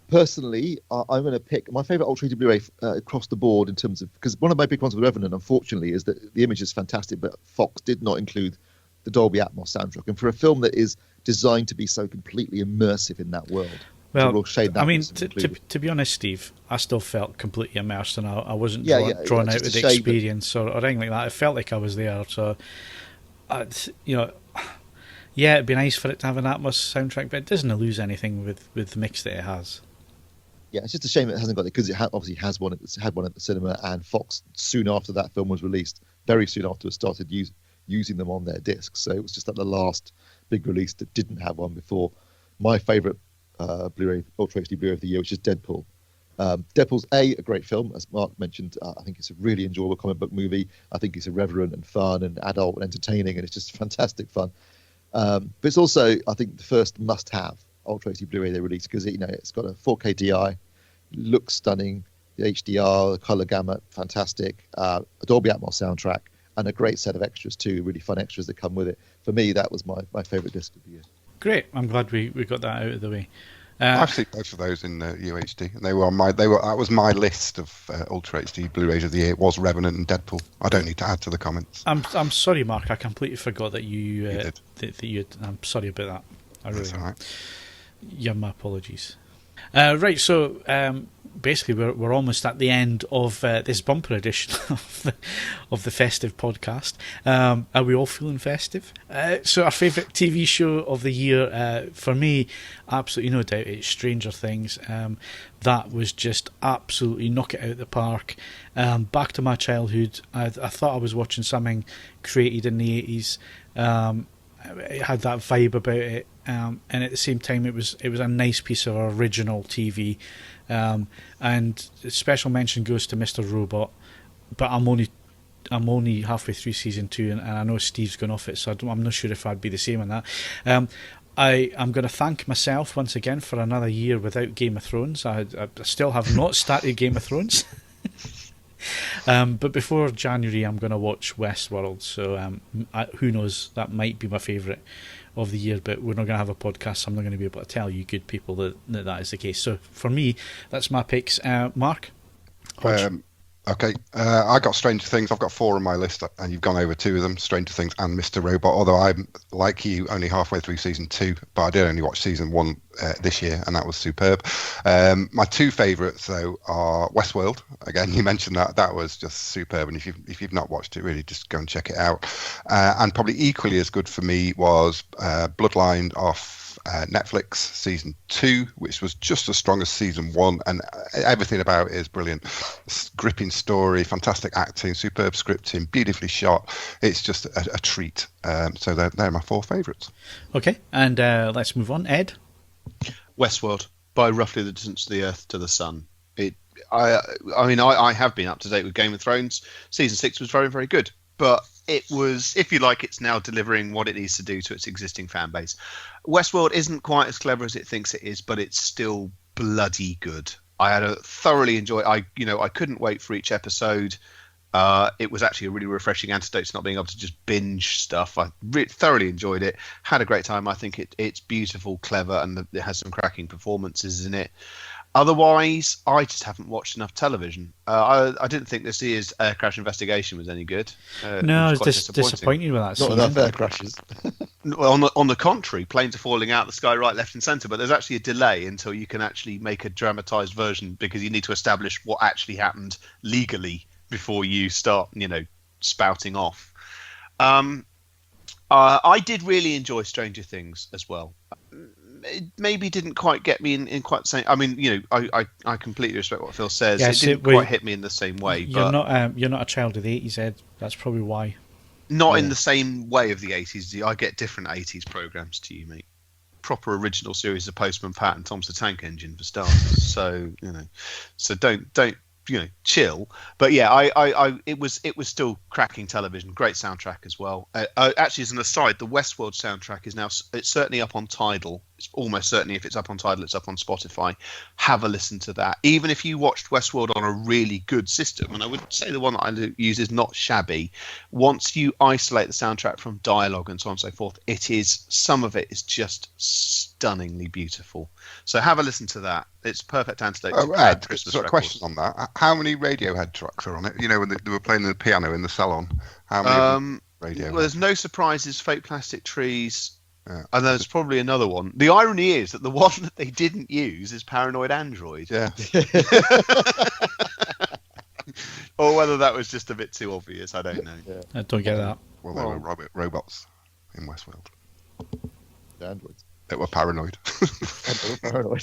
Personally, I'm going to pick my favourite Ultra HD Blu-ray across the board, in terms of, because one of my big ones with Revenant, unfortunately, is that the image is fantastic, but Fox did not include the Dolby Atmos soundtrack. And for a film that is designed to be so completely immersive in that world, well, real shame that I mean, to be honest, Steve, I still felt completely immersed, and I wasn't drawn out with the experience or anything like that. It felt like I was there. So, yeah, it'd be nice for it to have an Atmos soundtrack, but it doesn't lose anything with the mix that it has. Yeah, it's just a shame it hasn't got it, because it obviously had one at the cinema, and Fox, soon after that film was released, very soon afterwards, started using them on their discs. So it was just like the last big release that didn't have one before. My favourite Blu-ray, Ultra HD Blu-ray of the year, which is Deadpool. Deadpool's a great film, as Mark mentioned. I think it's a really enjoyable comic book movie. I think it's irreverent and fun and adult and entertaining, and it's just fantastic fun. But it's also, I think, the first must-have Ultra HD Blu-ray they released, because it's got a 4K DI, looks stunning, the HDR, the color gamut, fantastic, a Dolby Atmos soundtrack, and a great set of extras too, really fun extras that come with it. For me, that was my favourite disc of the year. Great, I'm glad we got that out of the way. I've seen both of those in UHD, and that was my list of Ultra HD Blu-rays of the year. It was Revenant and Deadpool. I don't need to add to the comments. I'm sorry, Mark. I completely forgot that you did. That you. I'm sorry about that. That's all right. Yeah, my apologies. Right, so basically we're almost at the end of this bumper edition of the festive podcast. Are we all feeling festive? So our favourite TV show of the year, for me, absolutely no doubt, it's Stranger Things. That was just absolutely knock it out of the park. Back to my childhood. I thought I was watching something created in the 80s. It had that vibe about it, and at the same time it was a nice piece of original TV, and special mention goes to Mr. Robot, but I'm only halfway through season 2, and I know Steve's gone off it, so I'm not sure if I'd be the same on that. I'm going to thank myself once again for another year without Game of Thrones. I still have not started Game of Thrones. But before January, I'm going to watch Westworld. So who knows? That might be my favourite of the year. But we're not going to have a podcast, so I'm not going to be able to tell you, good people, that is the case. So for me, that's my picks. Mark? Okay, I got Stranger Things. I've got 4 on my list, and you've gone over 2 of them, Stranger Things and Mr. Robot. Although I'm, like you, only halfway through season 2, but I did only watch season 1 this year, and that was superb. My 2 favourites, though, are Westworld. Again, you mentioned that. That was just superb, and if you've not watched it, really just go and check it out. And probably equally as good for me was Bloodline off Netflix season 2, which was just as strong as season 1, and everything about it is brilliant. Gripping story, fantastic acting, superb scripting, beautifully shot. It's just a treat. So they're my 4 favourites. Okay, and let's move on. Ed? Westworld, by roughly the distance of the Earth to the Sun. I have been up to date with Game of Thrones. Season 6 was very, very good, but it was, if you like, it's now delivering what it needs to do to its existing fan base. Westworld isn't quite as clever as it thinks it is, but it's still bloody good. I had a thoroughly enjoy. I couldn't wait for each episode. It was actually a really refreshing antidote to not being able to just binge stuff. I thoroughly enjoyed it. Had a great time. I think it's beautiful, clever, and it has some cracking performances in it. Otherwise, I just haven't watched enough television. I didn't think this year's Air Crash Investigation was any good. No, I was disappointed with that. Not enough air crashes. On the contrary, planes are falling out the sky right, left and centre, but there's actually a delay until you can actually make a dramatised version, because you need to establish what actually happened legally before you start, spouting off. I did really enjoy Stranger Things as well. It maybe didn't quite get me in quite the same. I mean, I completely respect what Phil says. Yes, it didn't quite hit me in the same way. You're not a child of the 80s, Ed. That's probably why. Not in the same way of the 80s. I get different 80s programs to you, mate. Proper original series of Postman Pat and Tom's the Tank Engine for starters. So so don't chill. But yeah, it was still cracking television. Great soundtrack as well. Actually, as an aside, the Westworld soundtrack is now, it's certainly up on Tidal. It's almost certainly, if it's up on Tidal, it's up on Spotify. Have a listen to that. Even if you watched Westworld on a really good system, and I would say the one that I use is not shabby, once you isolate the soundtrack from dialogue and so on and so forth, some of it is just stunningly beautiful. So have a listen to that. It's perfect antidote to Ed, Christmas sort of question on that. How many Radiohead tracks are on it? When they were playing the piano in the salon. How many Radiohead? Well, there's No Surprises, Fake Plastic Trees, and there's probably another one. The irony is that the one that they didn't use is Paranoid Android. Yeah. Or whether that was just a bit too obvious, I don't know. Yeah. I don't get that. Well, they were robots in Westworld. The androids. That were paranoid. Paranoid.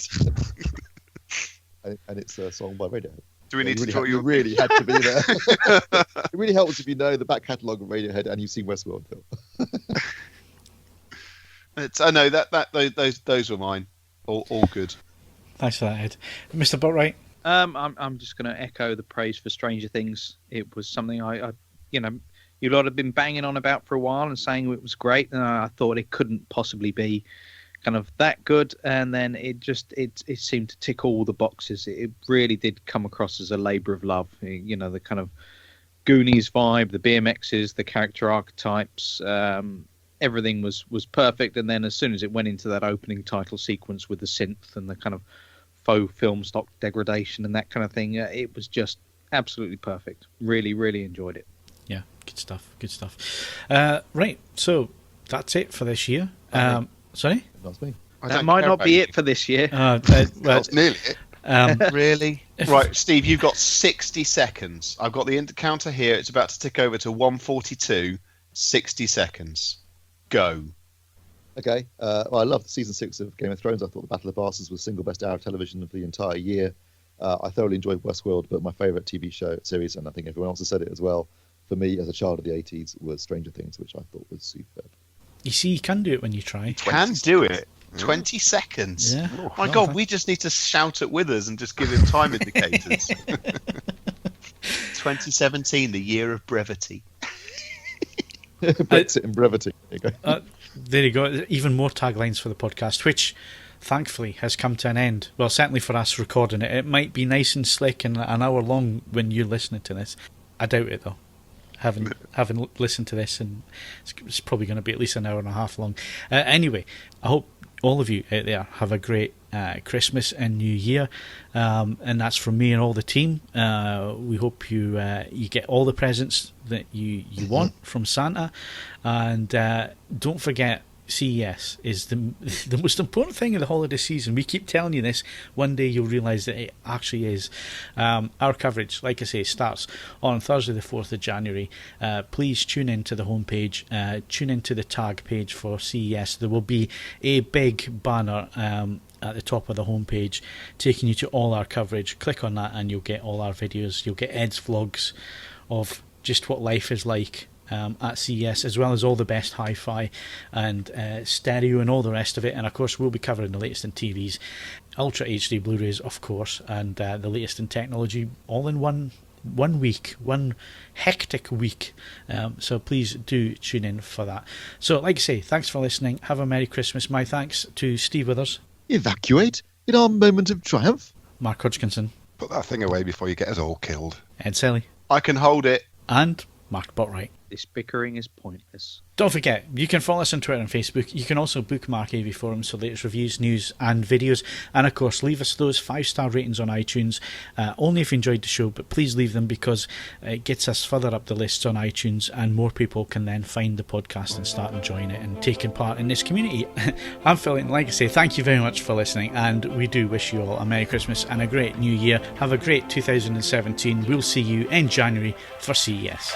And it's a song by Radiohead. Do we need to really draw you really had to be there. It really helps if you know the back catalogue of Radiohead and you've seen Westworld, Phil. I know that those were mine. All good. Thanks for that, Ed. Mr. Botwright? I'm just going to echo the praise for Stranger Things. It was something I you lot have been banging on about for a while and saying it was great, and I thought it couldn't possibly be kind of that good, and then it seemed to tick all the boxes. It really did come across as a labour of love. The kind of Goonies vibe, the BMXs, the character archetypes, everything was perfect. And then as soon as it went into that opening title sequence with the synth and the kind of faux film stock degradation and that kind of thing, it was just absolutely perfect. Really, really enjoyed it. Yeah, good stuff. Right, so that's it for this year. Sorry? That's me. That might not be it for this year. That's nearly it. Really? Right, Steve, you've got 60 seconds. I've got the counter here. It's about to tick over to 1:42. 60 seconds. Go. Okay. Well, I loved season 6 of Game of Thrones. I thought the Battle of Bastards was the single best hour of television of the entire year. I thoroughly enjoyed Westworld, but my favourite TV show series, and I think everyone else has said it as well, for me as a child of the 80s, was Stranger Things, which I thought was superb. You see, you can do it when you try. Can do it. 20 seconds. Yeah. Oh my God, we just need to shout at Withers and just give him time indicators. 2017, the year of brevity. Brexit and brevity. There you go. There you go. Even more taglines for the podcast, which thankfully has come to an end. Well, certainly for us recording it. It might be nice and slick and an hour long when you're listening to this. I doubt it, though. Having listened to this, and it's probably going to be at least an hour and a half long. Anyway, I hope all of you out there have a great Christmas and New Year, and that's from me and all the team. We hope you get all the presents that you want from Santa, and don't forget, CES is the most important thing of the holiday season. We keep telling you this. One day you'll realise that it actually is. Our coverage, like I say, starts on Thursday the 4th of January. Please tune into the homepage, tune into the tag page for CES. There will be a big banner at the top of the homepage taking you to all our coverage. Click on that and you'll get all our videos. You'll get Ed's vlogs of just what life is like at CES, as well as all the best hi-fi and stereo and all the rest of it. And of course we'll be covering the latest in TVs, Ultra HD Blu-rays of course, and the latest in technology, all in one week, one hectic week. So please do tune in for that. So like I say, thanks for listening. Have a Merry Christmas. My thanks to Steve Withers. Evacuate in our moment of triumph. Mark Hodgkinson. Put that thing away before you get us all killed. Ed Selley. I can hold it. And Mark Botwright. This bickering is pointless. Don't forget, you can follow us on Twitter and Facebook. You can also bookmark AVForums for latest reviews, news and videos. And of course, leave us those 5-star ratings on iTunes, only if you enjoyed the show, but please leave them because it gets us further up the lists on iTunes and more people can then find the podcast and start enjoying it and taking part in this community. I'm Phil, and like I say, thank you very much for listening, and we do wish you all a Merry Christmas and a great New Year. Have a great 2017. We'll see you in January for CES.